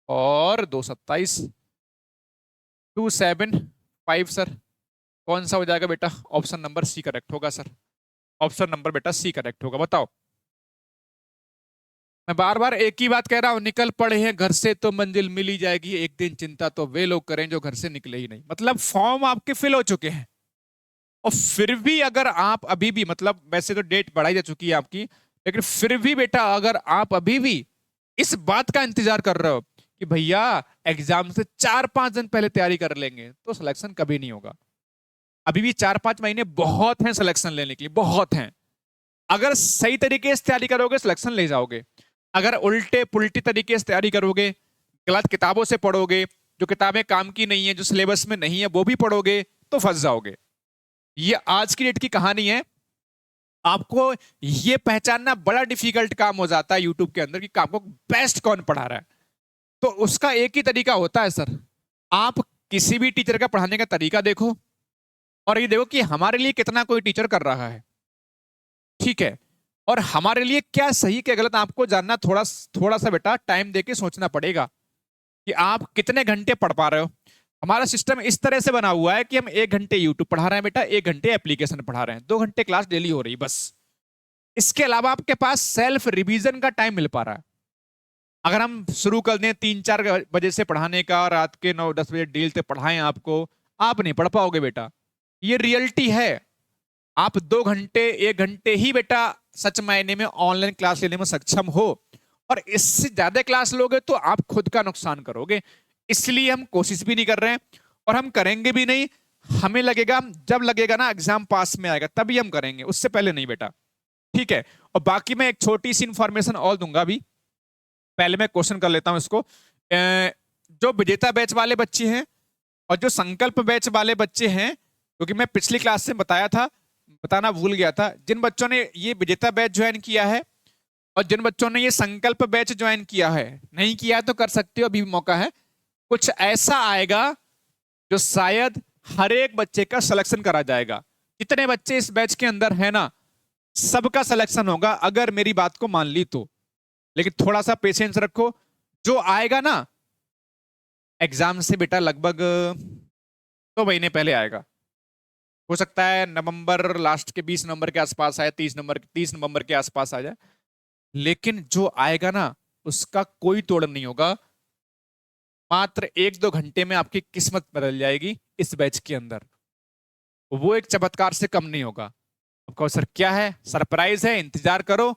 Speaker 1: और 2 27, 275 सर। कौन सा हो जाएगा बेटा, ऑप्शन नंबर सी करेक्ट होगा सर, ऑप्शन नंबर बेटा सी करेक्ट होगा। बताओ, मैं बार बार एक ही बात कह रहा हूं, निकल पड़े हैं घर से तो मंजिल मिल ही जाएगी, एक दिन चिंता तो वे लोग करें जो घर से निकले ही नहीं। मतलब फॉर्म आपके फिल हो चुके हैं और फिर भी अगर आप अभी भी, मतलब वैसे तो डेट बढ़ाई जा चुकी है आपकी, लेकिन फिर भी बेटा अगर आप अभी भी इस बात का इंतजार कर रहे हो कि भैया एग्जाम से 4-5 दिन पहले तैयारी कर लेंगे तो सिलेक्शन कभी नहीं होगा। अभी भी 4-5 महीने बहुत हैं सिलेक्शन लेने के लिए, बहुत हैं। अगर सही तरीके से तैयारी करोगे सिलेक्शन ले जाओगे, अगर उल्टे पुल्टी तरीके से तैयारी करोगे, गलत किताबों से पढ़ोगे, जो किताबें काम की नहीं है, जो सिलेबस में नहीं है वो भी पढ़ोगे तो फंस जाओगे। ये आज की डेट की कहानी है। आपको ये पहचानना बड़ा डिफिकल्ट काम हो जाता है यूट्यूब के अंदर कि आपको बेस्ट कौन पढ़ा रहा है। तो उसका एक ही तरीका होता है सर, आप किसी भी टीचर का पढ़ाने का तरीका देखो और ये देखो कि हमारे लिए कितना कोई टीचर कर रहा है, ठीक है, और हमारे लिए क्या सही क्या गलत आपको जानना थोड़ा सा बेटा टाइम देके सोचना पड़ेगा कि आप कितने घंटे पढ़ पा रहे हो। हमारा सिस्टम इस तरह से बना हुआ है कि हम 1 घंटे यूट्यूब पढ़ा रहे हैं बेटा, 1 घंटे एप्लीकेशन पढ़ा रहे हैं, 2 घंटे क्लास डेली हो रही बस। इसके अलावा आपके पास सेल्फ रिवीजन का टाइम मिल पा रहा है। अगर हम शुरू कर दें 3-4 बजे से पढ़ाने का, रात के 9-10 बजे डील तक पढ़ाएं आपको, आप नहीं पढ़ पाओगे बेटा। ये रियलिटी है। आप 2 घंटे 1 घंटे ही बेटा सच मायने में ऑनलाइन क्लास लेने में सक्षम हो, और इससे ज्यादा क्लास लोगे तो आप खुद का नुकसान करोगे। इसलिए हम कोशिश भी नहीं कर रहे हैं और हम करेंगे भी नहीं। हमें लगेगा, जब लगेगा ना एग्जाम पास में आएगा तभी हम करेंगे, उससे पहले नहीं बेटा। ठीक है। और बाकी मैं एक छोटी सी इंफॉर्मेशन और दूंगा भी। पहले मैं क्वेश्चन कर लेता हूं इसको। जो विजेता बैच वाले बच्चे हैं और जो संकल्प बैच वाले बच्चे हैं, क्योंकि मैं पिछली क्लास से बताया था, बताना भूल गया था, जिन बच्चों ने ये विजेता बैच ज्वाइन किया है और जिन बच्चों ने ये संकल्प बैच ज्वाइन किया है, नहीं किया तो कर सकते हो, अभी भी मौका है। कुछ ऐसा आएगा जो शायद हर एक बच्चे का सिलेक्शन करा जाएगा। जितने बच्चे इस बैच के अंदर है ना, सबका सिलेक्शन होगा अगर मेरी बात को मान ली तो। लेकिन थोड़ा सा पेशेंस रखो। जो आएगा ना एग्जाम से बेटा लगभग 2 महीने पहले आएगा। हो सकता है नवंबर लास्ट के 20 नवंबर के आसपास आए, 30 नवंबर के आसपास आ जाए। लेकिन जो आएगा ना उसका कोई तोड़ नहीं होगा। मात्र 1-2 घंटे में आपकी किस्मत बदल जाएगी इस बैच के अंदर। वो एक चमत्कार से कम नहीं होगा। आपको सर क्या है, सरप्राइज है, इंतजार करो।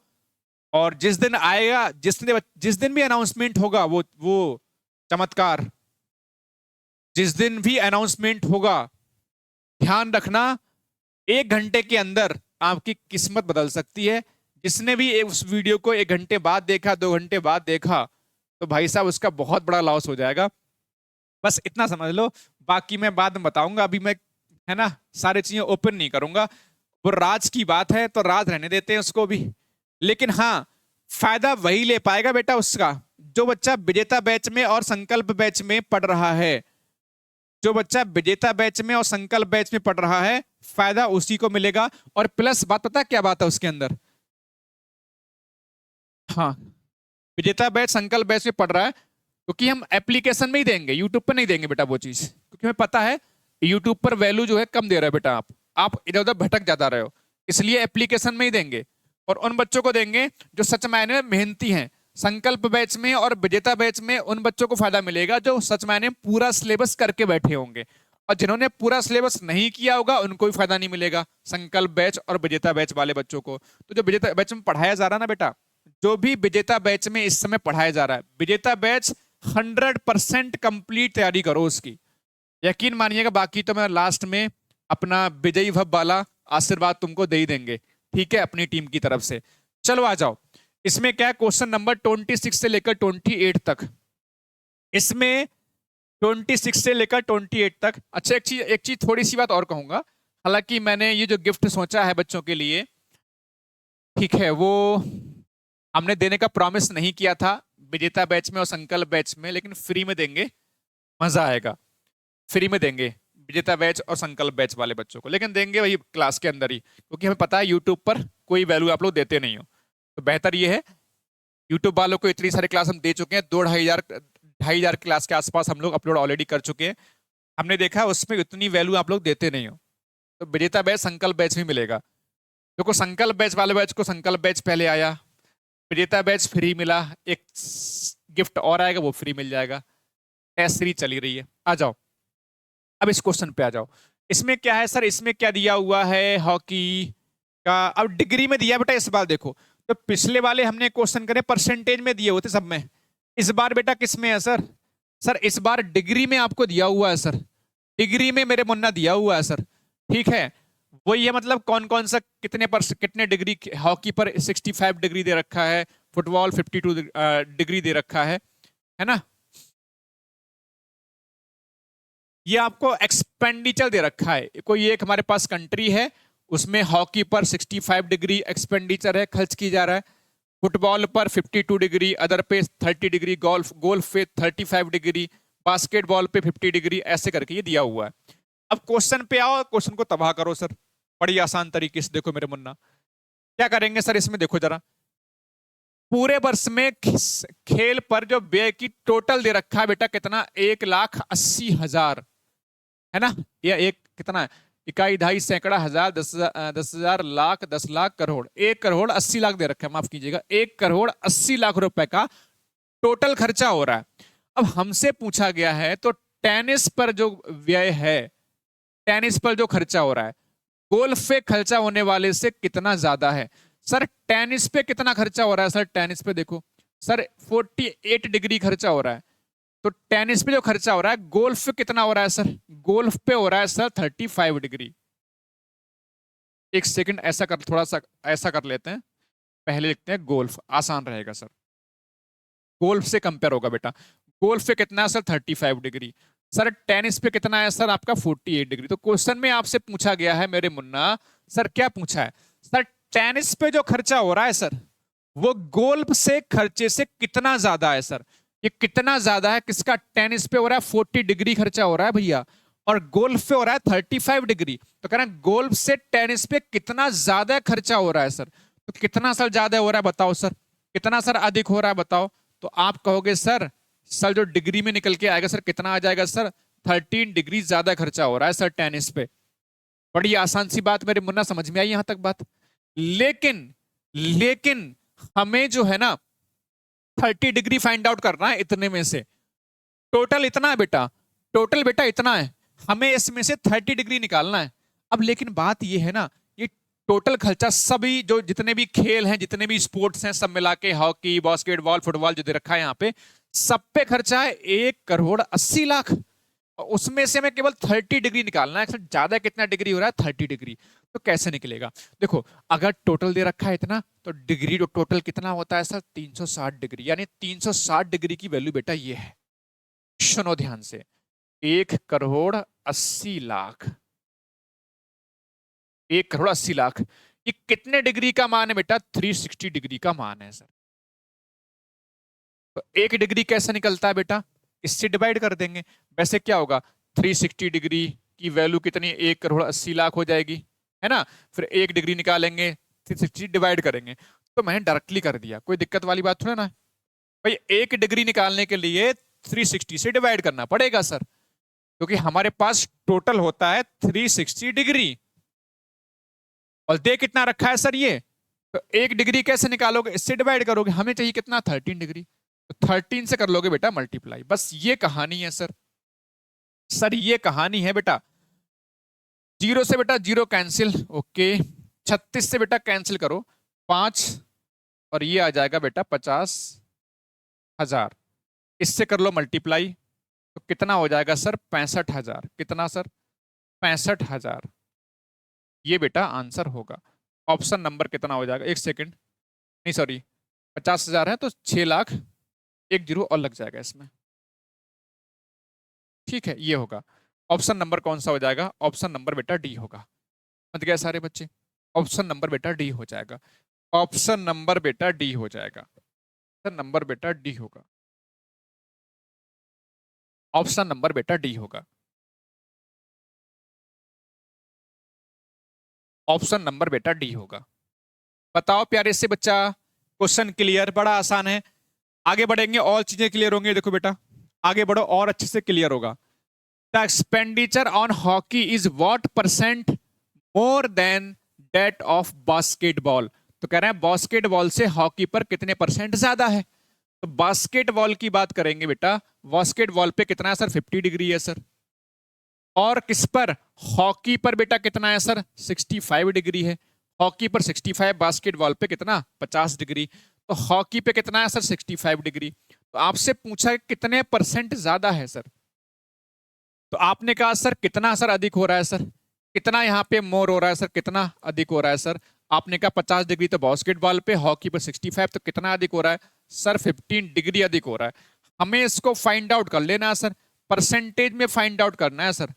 Speaker 1: और जिस दिन आएगा, जिस दिन भी अनाउंसमेंट होगा, वो चमत्कार, जिस दिन भी अनाउंसमेंट होगा, ध्यान रखना 1 घंटे के अंदर आपकी किस्मत बदल सकती है। जिसने भी उस वीडियो को 1 घंटे बाद देखा, 2 घंटे बाद देखा, तो भाई साहब उसका बहुत बड़ा लॉस हो जाएगा। बस इतना समझ लो। बाकी मैं बाद में बताऊंगा, अभी मैं है ना सारी चीजें ओपन नहीं करूंगा। वो राज की बात है तो राज रहने देते हैं उसको भी। लेकिन हाँ, फायदा वही ले पाएगा बेटा उसका जो बच्चा विजेता बैच में और संकल्प बैच में पढ़ रहा है। जो बच्चा विजेता बैच में और संकल्प बैच में पढ़ रहा है, फायदा उसी को मिलेगा। और प्लस बात पता क्या बात है उसके अंदर, हाँ, विजेता बैच संकल्प बैच में पढ़ रहा है क्योंकि हम एप्लीकेशन में ही देंगे, यूट्यूब पर नहीं देंगे बेटा वो चीज। क्योंकि हमें पता है यूट्यूब पर वैल्यू जो है कम दे रहा है बेटा, आप इधर उधर भटक जाता रहे हो, इसलिए एप्लीकेशन में ही देंगे। और उन बच्चों को देंगे जो सच मायने में मेहनती हैं। संकल्प बैच में और विजेता बैच में उन बच्चों को फायदा मिलेगा जो सच मायने में पूरा सिलेबस करके बैठे होंगे। और जिन्होंने पूरा सिलेबस नहीं किया होगा उनको भी फायदा नहीं मिलेगा, संकल्प बैच और विजेता बैच वाले बच्चों को। तो जो विजेता बैच में पढ़ाया जा रहा है ना बेटा, जो भी विजेता बैच में इस समय पढ़ाया जा रहा है, विजेता बैच 100% कंप्लीट तैयारी करो उसकी, यकीन मानिएगा। बाकी तो मैं लास्ट में अपना विजयी भव वाला आशीर्वाद तुमको दे ही देंगे, ठीक है, अपनी टीम की तरफ से। चलो आ जाओ। इसमें क्या है, क्वेश्चन नंबर 26 से लेकर 28 तक। इसमें 26 से लेकर 28 तक। अच्छा, एक चीज थोड़ी सी बात और कहूंगा। हालांकि मैंने ये जो गिफ्ट सोचा है बच्चों के लिए, ठीक है, वो हमने देने का प्रॉमिस नहीं किया था विजेता बैच में और संकल्प बैच में, लेकिन फ्री में देंगे, मजा आएगा। फ्री में देंगे विजेता बैच और संकल्प बैच वाले बच्चों को, लेकिन देंगे वही क्लास के अंदर ही, क्योंकि हमें पता है यूट्यूब पर कोई वैल्यू आप लोग देते नहीं हो। तो बेहतर ये है, यूट्यूब वालों को इतनी सारी क्लास हम दे चुके हैं, 2-2,500 क्लास के आसपास हम लोग अपलोड ऑलरेडी कर चुके हैं। हमने देखा उसमें इतनी वैल्यू आप लोग देते नहीं हो। तो विजेता बैच संकल्प बैच भी मिलेगा। देखो, संकल्प बैच वाले बैच को संकल्प बैच पहले आया, विजेता बैच फ्री मिला, एक गिफ्ट और आएगा वो फ्री मिल जाएगा। टेस्ट सीरीज चली रही है। आ जाओ अब इस क्वेश्चन पे आ जाओ। इसमें क्या है सर, इसमें क्या दिया हुआ है, हॉकी का अब डिग्री में दिया बेटा। इस बार देखो, तो पिछले वाले हमने क्वेश्चन करे परसेंटेज में दिए होते सब में, इस बार बेटा किस में है सर? सर इस बार डिग्री में आपको दिया हुआ है सर, डिग्री में मेरे मुन्ना दिया हुआ है सर, ठीक है। वही है, मतलब कौन कौन सा कितने डिग्री, हॉकी पर 65 डिग्री दे रखा है, फुटबॉल 52 डिग्री दे रखा है ना। ये आपको एक्सपेंडिचर दे रखा है, कोई एक हमारे पास कंट्री है उसमें हॉकी पर 65 डिग्री एक्सपेंडिचर है, खर्च की जा रहा है। फुटबॉल पर 52 डिग्री, अदर पे 30 डिग्री, गोल्फ पे 35 डिग्री, बास्केटबॉल पे 50 डिग्री, ऐसे करके ये दिया हुआ है। अब क्वेश्चन पे आओ, क्वेश्चन को तबाह करो सर, बड़ी आसान तरीके से। देखो मेरे मुन्ना, क्या करेंगे सर इसमें, देखो जरा, पूरे वर्ष में खेल पर जो व्यय की टोटल दे रखा है बेटा, कितना, 1,80,000 है ना। या एक कितना है, इकाई, ढाई, सैकड़ा, हजार, 10,000, लाख, 10 लाख, करोड़, 1,80,00,000 दे रखा है, माफ कीजिएगा, 1,80,00,000 रुपए का टोटल खर्चा हो रहा है। अब हमसे पूछा गया है तो टेनिस पर जो व्यय है, टेनिस पर जो खर्चा हो रहा है, गोल्फ पे खर्चा होने वाले से कितना ज्यादा है। सर टेनिस पे कितना खर्चा हो रहा है सर? टेनिस पे देखो सर 48 डिग्री खर्चा हो रहा है। तो टेनिस पे जो खर्चा हो रहा है, गोल्फ पे कितना हो रहा है सर? गोल्फ पे हो रहा है सर 35 डिग्री। एक सेकंड ऐसा कर, थोड़ा सा ऐसा कर लेते हैं, पहले लिखते हैं गोल्फ, आसान रहेगा सर। गोल्फ से कंपेयर होगा बेटा। गोल्फ पे कितना है सर? 35 डिग्री। सर टेनिस पे कितना है सर? आपका 48 डिग्री। तो क्वेश्चन में आपसे पूछा गया है मेरे मुन्ना, सर क्या पूछा है सर? टेनिस पे जो खर्चा हो रहा है सर, वो गोल्फ से खर्चे से कितना ज्यादा है सर? ये कितना ज्यादा है किसका? टेनिस पे हो रहा है 40 डिग्री खर्चा हो रहा है भैया, और गोल्फ पे हो रहा है 35 डिग्री। तो कह रहे हैं गोल्फ से टेनिस पे कितना ज्यादा खर्चा हो रहा है सर? तो कितना सर ज्यादा हो रहा है बताओ सर? कितना सर अधिक हो रहा है बताओ? तो आप कहोगे सर, सर जो डिग्री में निकल के आएगा सर कितना आ जाएगा सर? 13 डिग्री ज्यादा खर्चा हो रहा है सर टेनिस पे। बड़ी आसान सी बात मेरे मुन्ना, समझ में आई यहां तक बात? लेकिन लेकिन हमें जो है ना 30 डिग्री फाइंड आउट करना है इतने में से। टोटल इतना है बेटा, टोटल बेटा इतना है, हमें इसमें से 30 डिग्री निकालना है। अब लेकिन बात ये है ना, ये टोटल खर्चा सभी जो जितने भी खेल हैं, जितने भी स्पोर्ट्स हैं, सब मिला के, हॉकी, बास्केटबॉल, फुटबॉल जो दे रखा है यहाँ पे, सब पे खर्चा है 1,80,00,000। और उसमें से हमें केवल 30 डिग्री निकालना है। ज्यादा कितना डिग्री हो रहा है? 30 डिग्री। तो कैसे निकलेगा? देखो अगर टोटल दे रखा है इतना, तो डिग्री टोटल कितना होता है सर? 360 डिग्री। यानी 360 डिग्री की वैल्यू बेटा ये है, सुनो ध्यान से, 1,80,00,000। 1,80,00,000 ये कितने डिग्री का मान है बेटा? 360 डिग्री का मान है सर। तो 1 डिग्री कैसे निकलता है बेटा? इससे डिवाइड कर देंगे। वैसे क्या होगा? 360 डिग्री की वैल्यू कितनी? 1,80,00,000 हो जाएगी, है ना? फिर 1 डिग्री निकालेंगे, 360 डिवाइड करेंगे। तो मैंने डायरेक्टली कर दिया, कोई दिक्कत वाली बात थोड़ा ना है भाई। 1 डिग्री निकालने के लिए 360 से डिवाइड करना पड़ेगा सर, क्योंकि हमारे पास टोटल होता है 360 डिग्री। और दे कितना रखा है सर ये? तो 1 डिग्री कैसे निकालोगे? इससे डिवाइड करोगे। हमें चाहिए कितना? 13 डिग्री। तो 13 से कर लोगे बेटा मल्टीप्लाई। बस ये कहानी है सर। सर ये कहानी है बेटा। 0 से बेटा 0 कैंसिल, ओके। 36 से बेटा कैंसिल करो 5, और ये आ जाएगा बेटा 50,000। इससे कर लो मल्टीप्लाई, तो कितना हो जाएगा सर? 65,000। कितना सर? 65,000। ये बेटा आंसर होगा। ऑप्शन नंबर कितना हो जाएगा? एक सेकंड, नहीं सॉरी, 50,000 है तो 6,00,000, एक जीरो और लग जाएगा इसमें। ठीक है, ये होगा ऑप्शन नंबर। कौन सा हो जाएगा? ऑप्शन नंबर बेटा डी होगा। समझ गए सारे बच्चे? ऑप्शन नंबर बेटा डी हो जाएगा। ऑप्शन नंबर बेटा डी हो जाएगा। ऑप्शन नंबर बेटा डी होगा। ऑप्शन नंबर बेटा डी होगा। ऑप्शन नंबर बेटा डी होगा। बताओ प्यारे से बच्चा, क्वेश्चन क्लियर? बड़ा आसान है। आगे बढ़ेंगे और चीजें क्लियर होंगी। देखो बेटा आगे बढ़ो और अच्छे से क्लियर होगा। The expenditure on hockey is what percent more than that of basketball? तो कह रहे हैं बास्केटबॉल से हॉकी पर कितने परसेंट ज्यादा है। तो बास्केटबॉल की बात करेंगे बेटा, बास्केटबॉल पे कितना है सर? 50 डिग्री है सर। और किस पर? हॉकी पर बेटा कितना है सर? 65 डिग्री है। हॉकी पर 65, बास्केटबॉल पे कितना? 50 डिग्री। तो हॉकी पे कितना है सर? 65 डिग्री। तो आपसे पूछा कितने परसेंट ज्यादा है सर? तो आपने कहा सर कितना सर अधिक हो रहा है सर? कितना यहाँ पे मोर हो रहा है सर? कितना अधिक हो रहा है सर? आपने कहा 50 डिग्री तो बास्केटबॉल पे, हॉकी पर 65, तो कितना अधिक हो रहा है सर? 15 डिग्री अधिक हो रहा है। हमें इसको फाइंड आउट कर लेना है सर, परसेंटेज में फाइंड आउट करना है सर।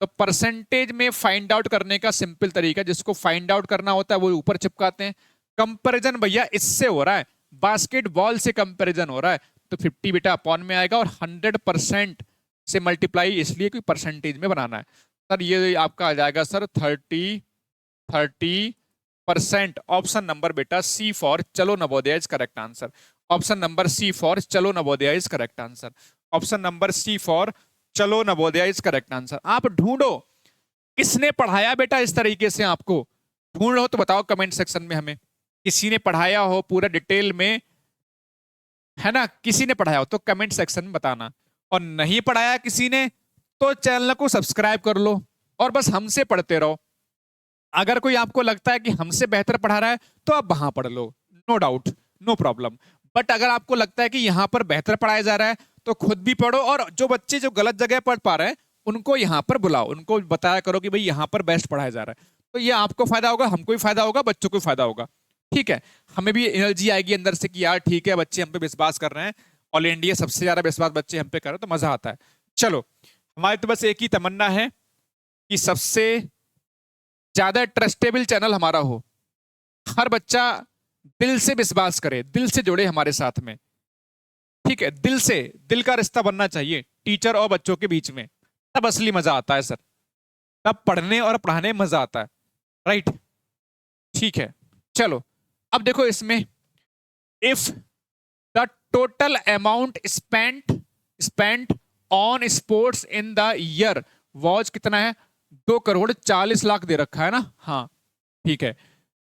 Speaker 1: तो परसेंटेज में फाइंड आउट करने का सिंपल तरीका, जिसको फाइंड आउट करना होता है वो ऊपर चिपकाते हैं। कंपैरिजन भैया इससे हो रहा है, बास्केटबॉल से कंपैरिजन हो रहा है, तो 50 बेटा अपॉन में आएगा, और 100% से मल्टीप्लाई इसलिए कि परसेंटेज में बनाना है सर। ये आपका आ जाएगा सर 30%। ऑप्शन नंबर बेटा सी फॉर चलो Navodaya is correct answer. Option number C for चलो Navodaya is correct answer. Option number C for चलो नवोदय इज करेक्ट आंसर। आप ढूंढो किसने पढ़ाया बेटा इस तरीके से, आपको ढूंढ लो तो बताओ कमेंट सेक्शन में हमें, किसी ने पढ़ाया हो पूरा डिटेल में, है ना, किसी ने पढ़ाया हो तो कमेंट सेक्शन में बताना, और नहीं पढ़ाया किसी ने तो चैनल को सब्सक्राइब कर लो और बस हमसे पढ़ते रहो। अगर कोई आपको लगता है कि हमसे बेहतर पढ़ा रहा है तो आप वहां पढ़ लो, no doubt, no problem. But अगर आपको लगता है कि यहाँ पर बेहतर पढ़ाया जा रहा है तो खुद भी पढ़ो, और जो बच्चे जो गलत जगह पढ़ पा रहे हैं उनको यहाँ पर बुलाओ, उनको बताया करो कि भाई यहाँ पर बेस्ट पढ़ाया जा रहा है। तो ये आपको फायदा होगा, हमको भी फायदा होगा, बच्चों को भी फायदा होगा। ठीक है, हमें भी एनर्जी आएगी अंदर से कि यार ठीक है, बच्चे हम पे विश्वास कर रहे हैं, ऑल इंडिया सबसे ज्यादा विश्वास बच्चे हम पे कर रहे हैं, तो मजा आता है। चलो, हमारी तो बस एक ही तमन्ना है कि सबसे ज्यादा ट्रस्टेबल चैनल हमारा हो, हर बच्चा दिल से विश्वास करे, दिल से जुड़े हमारे साथ में। ठीक है, दिल से, दिल का रिश्ता बनना चाहिए टीचर और बच्चों के बीच में, तब असली मजा आता है सर, तब पढ़ने और पढ़ाने में मजा आता है, राइट। ठीक है, चलो अब देखो इसमें, if the total amount spent on sports in the year was कितना है, 2,40,00,000 दे रखा है ना, हाँ ठीक है।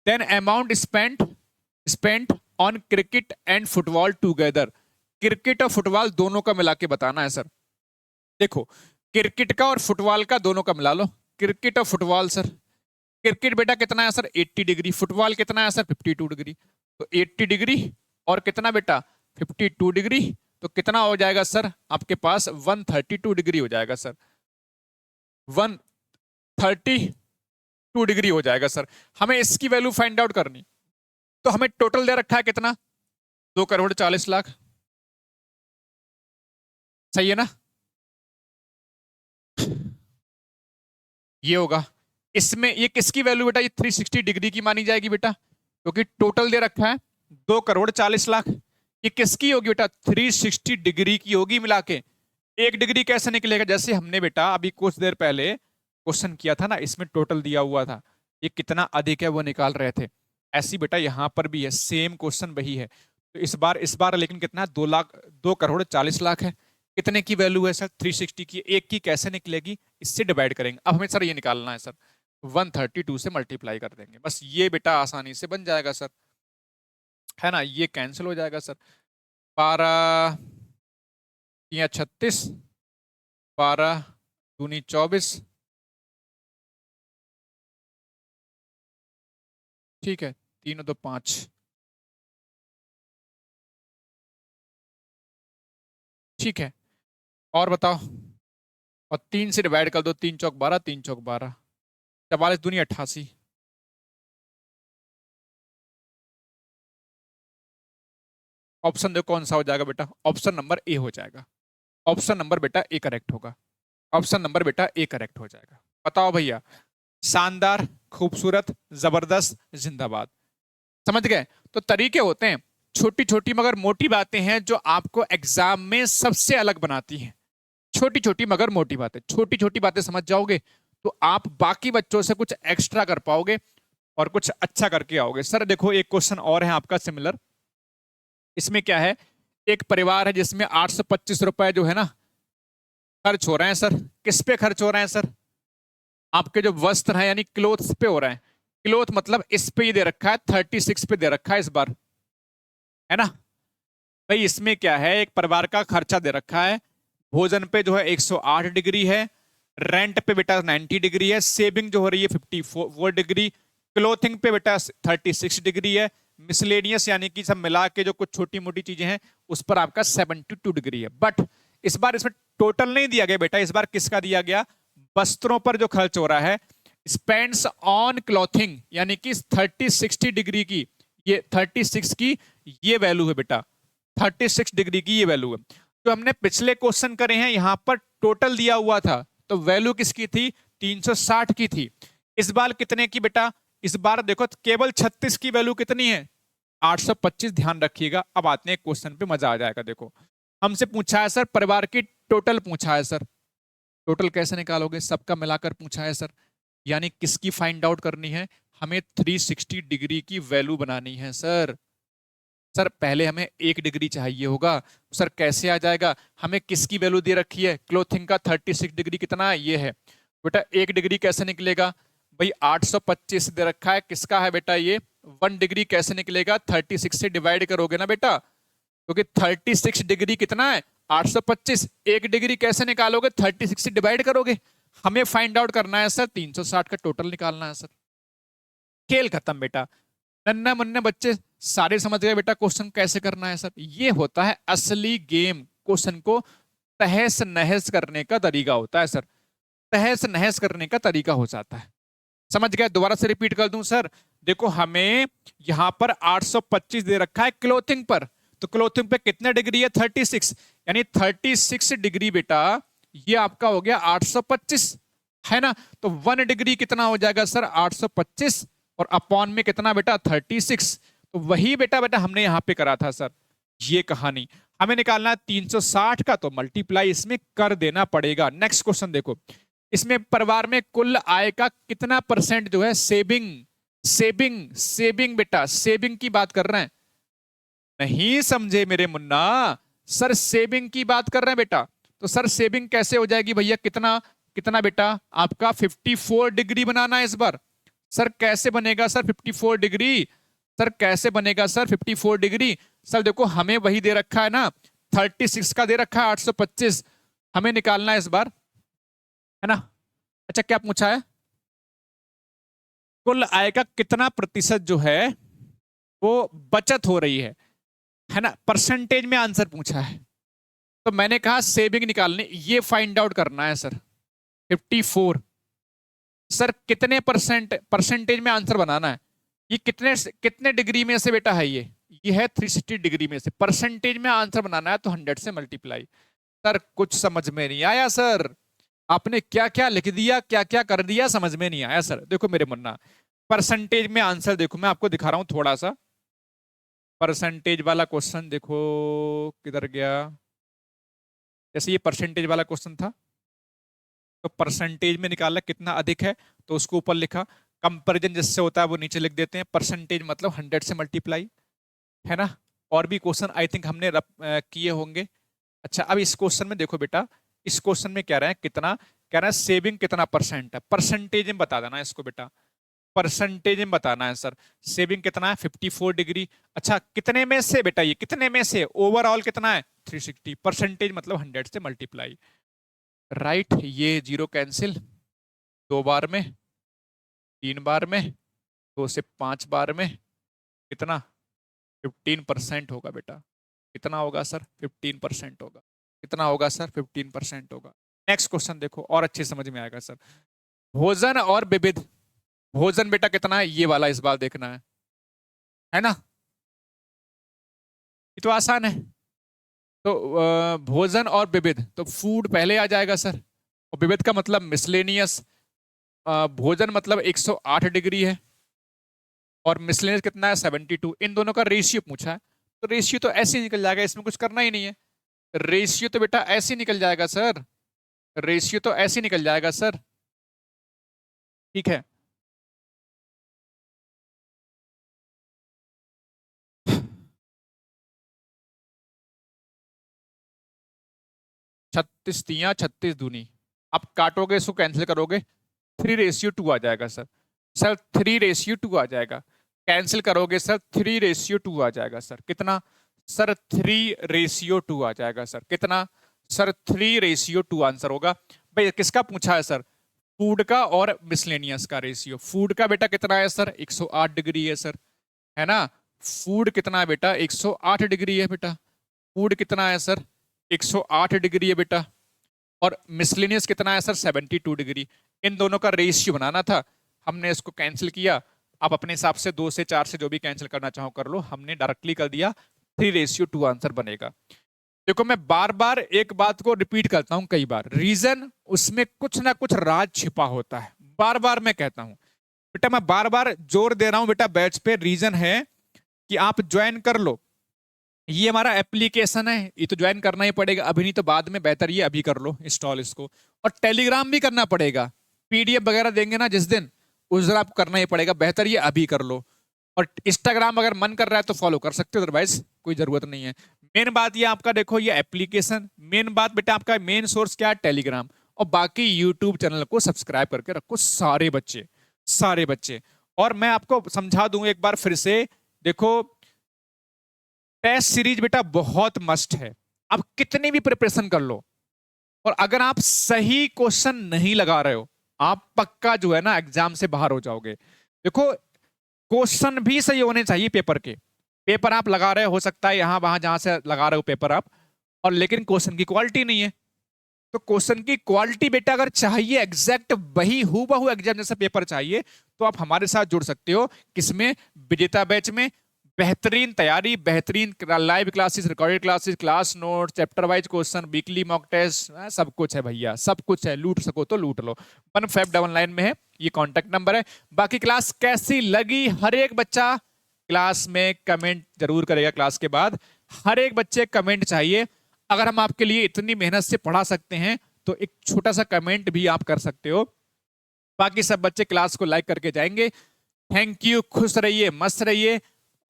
Speaker 1: Then amount spent on cricket and football together, cricket और फुटबॉल दोनों का मिला के बताना है सर। देखो, क्रिकेट का और फुटबॉल का दोनों का मिला लो, क्रिकेट और फुटबॉल सर। क्रिकेट बेटा कितना है सर, 80 डिग्री, फुटबॉल कितना है सर, 52 डिग्री। तो 80 डिग्री और कितना बेटा, 52 डिग्री, तो कितना हो जाएगा सर आपके पास, 132 डिग्री हो जाएगा सर, 132 डिग्री हो जाएगा सर। हमें इसकी वैल्यू फाइंड आउट करनी, तो हमें टोटल दे रखा है कितना, 2,40,00,000, सही है ना, ये होगा। इसमें ये किसकी वैल्यू बेटा, ये 360 डिग्री की मानी जाएगी बेटा, क्योंकि टोटल दे रखा है 2,40,00,000। ये किसकी होगी बेटा, 360 डिग्री की होगी मिला के। एक डिग्री कैसे निकलेगा, जैसे हमने बेटा अभी कुछ देर पहले क्वेश्चन किया था ना, इसमें टोटल दिया हुआ था, ये कितना अधिक है वो निकाल रहे थे, ऐसी बेटा यहाँ पर भी है, सेम क्वेश्चन वही है। तो इस बार लेकिन कितना, 2,40,00,000 है। कितने की वैल्यू है सर, 360 की। एक की कैसे निकलेगी, इससे डिवाइड करेंगे। अब हमें सर ये निकालना है सर, 132 से मल्टीप्लाई कर देंगे, बस ये बेटा आसानी से बन जाएगा सर, है ना, ये कैंसिल हो जाएगा सर। 12 या 36, 12 दूनी 24, ठीक है, 3 और 2 5, ठीक है। और बताओ, और 3 से डिवाइड कर दो, 3 चौक 12, 3 चौक 12, 44 दूनी 88। ऑप्शन देखो कौन सा हो जाएगा बेटा, ऑप्शन नंबर ए हो जाएगा, ऑप्शन नंबर बेटा ए करेक्ट होगा, ऑप्शन नंबर बेटा ए करेक्ट हो जाएगा। बताओ भैया, शानदार, खूबसूरत, जबरदस्त, जिंदाबाद, समझ गए। तो तरीके होते हैं, छोटी छोटी मगर मोटी बातें हैं जो आपको एग्जाम में सबसे अलग बनाती हैं। छोटी छोटी मगर मोटी बातें, छोटी छोटी बातें समझ जाओगे तो आप बाकी बच्चों से कुछ एक्स्ट्रा कर पाओगे और कुछ अच्छा करके आओगे। सर देखो, एक क्वेश्चन और है आपका सिमिलर, इसमें क्या है, एक परिवार है जिसमें 825 रुपए जो है ना खर्च हो रहे हैं सर। किस पे खर्च हो रहे हैं सर, आपके जो वस्त्र हैं यानी क्लोथ्स पे हो रहे हैं। क्लोथ मतलब इस पे ही दे रखा है, 36 पे दे रखा है इस बार, है ना भाई। इसमें क्या है, एक परिवार का खर्चा दे रखा है, भोजन पे जो है 108 डिग्री है, रेंट पे बेटा 90 डिग्री है, सेविंग जो हो रही है 54 डिग्री, क्लोथिंग पे बेटा 36 डिग्री है, मिसलेनियस यानी कि सब मिला के जो कुछ छोटी मोटी चीजें हैं उस पर आपका 72 डिग्री है। बट इस बार इसमें टोटल नहीं दिया गया बेटा, इस बार किसका दिया गया, वस्त्रों पर जो खर्च हो रहा है, स्पेंड्स ऑन क्लॉथिंग यानी कि 30-60 डिग्री की, ये 36 की ये वैल्यू है बेटा, 36 डिग्री की ये वैल्यू है। तो हमने पिछले क्वेश्चन करे हैं, यहां पर टोटल दिया हुआ था तो वैल्यू किसकी थी, 360 की थी। इस बार कितने की बेटा, इस बार देखो केवल 36 की वैल्यू कितनी है, 825। ध्यान रखिएगा। अब आते हैं क्वेश्चन पे, मजा आ जाएगा। देखो, हमसे पूछा है सर परिवार की टोटल पूछा है सर, टोटल कैसे निकालोगे, सबका मिलाकर पूछा है सर, यानी किसकी फाइंड आउट करनी है, हमें 360 डिग्री की वैल्यू बनानी है सर। सर पहले हमें 1 डिग्री चाहिए होगा, सर कैसे आ जाएगा, हमें किसकी वैल्यू दे रखी है, क्लोथिंग का 36 डिग्री कितना है, ये है बेटा। 1 डिग्री कैसे निकलेगा भाई, 825 दे रखा है, किसका है बेटा ये, 1 डिग्री कैसे निकलेगा, 36 से डिवाइड करोगे ना बेटा, क्योंकि 36 डिग्री कितना है 825। 1 डिग्री कैसे निकालोगे 36 से डिवाइड करोगे। हमें फाइंड आउट करना है सर 360 का टोटल निकालना है सर। खेल खत्म बेटा। नन्ना मुन्ने बच्चे सारे समझ गए बेटा क्वेश्चन कैसे करना है सर। ये होता है असली गेम, क्वेश्चन को तहस नहस करने का तरीका होता है सर। तहस नहस करने का तरीका हो जाता है। समझ गए। दोबारा से रिपीट कर दूं सर। देखो हमें यहां पर 825 दे रखा है क्लोथिंग पर, तो क्लोथिंग पे कितने डिग्री है 36, यानी 36 डिग्री बेटा ये आपका हो गया 825 है ना। तो 1 डिग्री कितना हो जाएगा सर 825 और अपॉन में कितना बेटा 36। तो वही बेटा बेटा हमने यहां पे करा था सर। ये कहानी हमें निकालना है 360 का, तो मल्टीप्लाई इसमें कर देना पड़ेगा। नेक्स्ट क्वेश्चन देखो, इसमें परिवार में कुल आय का कितना परसेंट जो है सेविंग सेविंग सेविंग बेटा सेविंग की बात कर रहे हैं। नहीं समझे मेरे मुन्ना, सर सेविंग की बात कर रहे हैं बेटा। तो सर सेविंग कैसे हो जाएगी भैया, कितना कितना बेटा आपका 54 डिग्री बनाना है इस बार। सर कैसे बनेगा सर 54 डिग्री, सर कैसे बनेगा सर 54 डिग्री। सर देखो हमें वही दे रखा है ना 36 का दे रखा है 825, हमें निकालना है इस बार है ना। अच्छा क्या पूछा है, कुल आय का कितना प्रतिशत जो है वो बचत हो रही है ना। परसेंटेज में आंसर पूछा है, तो मैंने कहा सेविंग निकालने, ये फाइंड आउट करना है सर 54। सर कितने परसेंटेज में आंसर बनाना है। ये कितने कितने डिग्री में से बेटा है, ये है 360 डिग्री में से। परसेंटेज में आंसर बनाना है तो 100 से मल्टीप्लाई। सर कुछ समझ में नहीं आया सर, आपने क्या क्या लिख दिया क्या क्या कर दिया समझ में नहीं आया सर। देखो मेरे मुन्ना, परसेंटेज में आंसर देखो, मैं आपको दिखा रहा हूं थोड़ा सा। परसेंटेज वाला क्वेश्चन देखो किधर गया, जैसे ये परसेंटेज वाला क्वेश्चन था, तो परसेंटेज में निकाला कितना अधिक है तो उसको ऊपर लिखा, कंपैरिजन जिससे होता है वो नीचे लिख देते हैं। परसेंटेज मतलब 100 से मल्टीप्लाई है ना। और भी क्वेश्चन आई थिंक हमने किए होंगे। अच्छा अब इस क्वेश्चन में देखो बेटा, इस क्वेश्चन में कह रहे हैं कितना, कह रहा है सेविंग कितना परसेंट है, परसेंटेज में बता देना इसको बेटा, परसेंटेज में बताना है सर। सेविंग कितना है 54 डिग्री। अच्छा कितने में से बेटा, ये कितने में से, ओवरऑल कितना है 360, परसेंटेज मतलब 100 से मल्टीप्लाई। राइट, ये जीरो कैंसिल, 2 बार में 3 बार में 2 से 5 बार में कितना 15% होगा बेटा। कितना होगा सर 15% होगा। कितना होगा सर 15% होगा। नेक्स्ट क्वेश्चन देखो और अच्छे समझ में आएगा सर। भोजन और विविध, भोजन बेटा कितना है, ये वाला इस बार देखना है ना। ये तो आसान है। तो भोजन और विविध, तो फूड पहले आ जाएगा सर, और विविध का मतलब मिसलेनियस। भोजन मतलब 108 डिग्री है और मिसलेनियस कितना है 72। इन दोनों का रेशियो पूछा है, तो रेशियो तो ऐसे ही निकल जाएगा, इसमें कुछ करना ही नहीं है। रेशियो तो बेटा ऐसे ही निकल जाएगा सर, रेशियो तो ऐसे ही निकल जाएगा सर। ठीक है, 36 तिया 36 दूनी, आप काटोगे इसको कैंसिल करोगे 3:2 आ जाएगा सर। सर 3:2 आ जाएगा, कैंसिल करोगे सर 3:2 आ जाएगा सर। कितना सर 3:2 आ जाएगा सर। कितना सर 3:2 आंसर होगा। भाई किसका पूछा है सर, फूड का और मिसलेनियस का रेशियो। फूड का बेटा कितना है सर 108 डिग्री है सर, है ना। फूड कितना है बेटा 108 डिग्री है बेटा। फूड कितना है सर 108 डिग्री है बेटा। और मिसलेनियस कितना है सर 72 डिग्री। इन दोनों का रेशियो बनाना था, हमने इसको कैंसिल किया। आप अपने हिसाब से 2 से 4 से जो भी कैंसिल करना चाहो कर लो, हमने डायरेक्टली कर दिया 3:2 आंसर बनेगा। देखो मैं बार बार एक बात को रिपीट करता हूं कई बार, रीजन उसमें कुछ ना कुछ राज छिपा होता है। बार बार मैं कहता हूं बेटा, मैं बार बार जोर दे रहा हूं बेटा बैच पे। रीजन है कि आप ज्वाइन कर लो, ये हमारा एप्लीकेशन है, ये तो ज्वाइन करना ही पड़ेगा अभी, नहीं तो बाद में, बेहतर ये अभी कर लो इंस्टॉल इसको। और टेलीग्राम भी करना पड़ेगा, पीडीएफ वगैरह देंगे ना जिस दिन, उस दिन आपको करना ही पड़ेगा, बेहतर ये अभी कर लो। और इंस्टाग्राम अगर मन कर रहा है तो फॉलो कर सकते हो, अदरवाइज कोई जरूरत नहीं है। मेन बात ये आपका देखो, ये एप्लीकेशन, मेन बात बेटा आपका मेन सोर्स क्या है टेलीग्राम, और बाकी यूट्यूब चैनल को सब्सक्राइब करके रखो सारे बच्चे, सारे बच्चे। और मैं आपको समझा दूं एक बार फिर से, देखो टेस्ट सीरीज बेटा बहुत मस्ट है। आप कितनी भी प्रिपरेशन कर लो, और अगर आप सही क्वेश्चन नहीं लगा रहे हो, आप पक्का जो है ना एग्जाम से बाहर हो जाओगे। देखो, क्वेश्चन भी सही होने चाहिए पेपर के। पेपर आप लगा रहे हो सकता है यहां वहां जहां से लगा रहे हो पेपर आप, और लेकिन क्वेश्चन की क्वालिटी नहीं है। तो क्वेश्चन की क्वालिटी बेटा अगर चाहिए एग्जैक्ट वही हूबहू एग्जाम जैसा पेपर चाहिए, तो आप हमारे साथ जुड़ सकते हो। किसमें? विजेता बैच में। बेहतरीन तैयारी, बेहतरीन live classes, recorded classes, class note, chapter wise question, weekly mock test, सब कुछ है भैया, सब कुछ है। लूट सको तो लूट लो। 1599 में है, ये कांटेक्ट नंबर है। बाकी क्लास कैसी लगी, हर एक बच्चा क्लास में कमेंट जरूर करेगा। क्लास के बाद हर एक बच्चे कमेंट चाहिए। अगर हम आपके लिए इतनी मेहनत से पढ़ा सकते हैं तो एक छोटा सा कमेंट भी आप कर सकते हो। बाकी सब बच्चे क्लास को लाइक करके जाएंगे। थैंक यू, खुश रहिए, मस्त रहिए,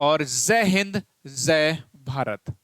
Speaker 1: और जय हिंद, जय भारत।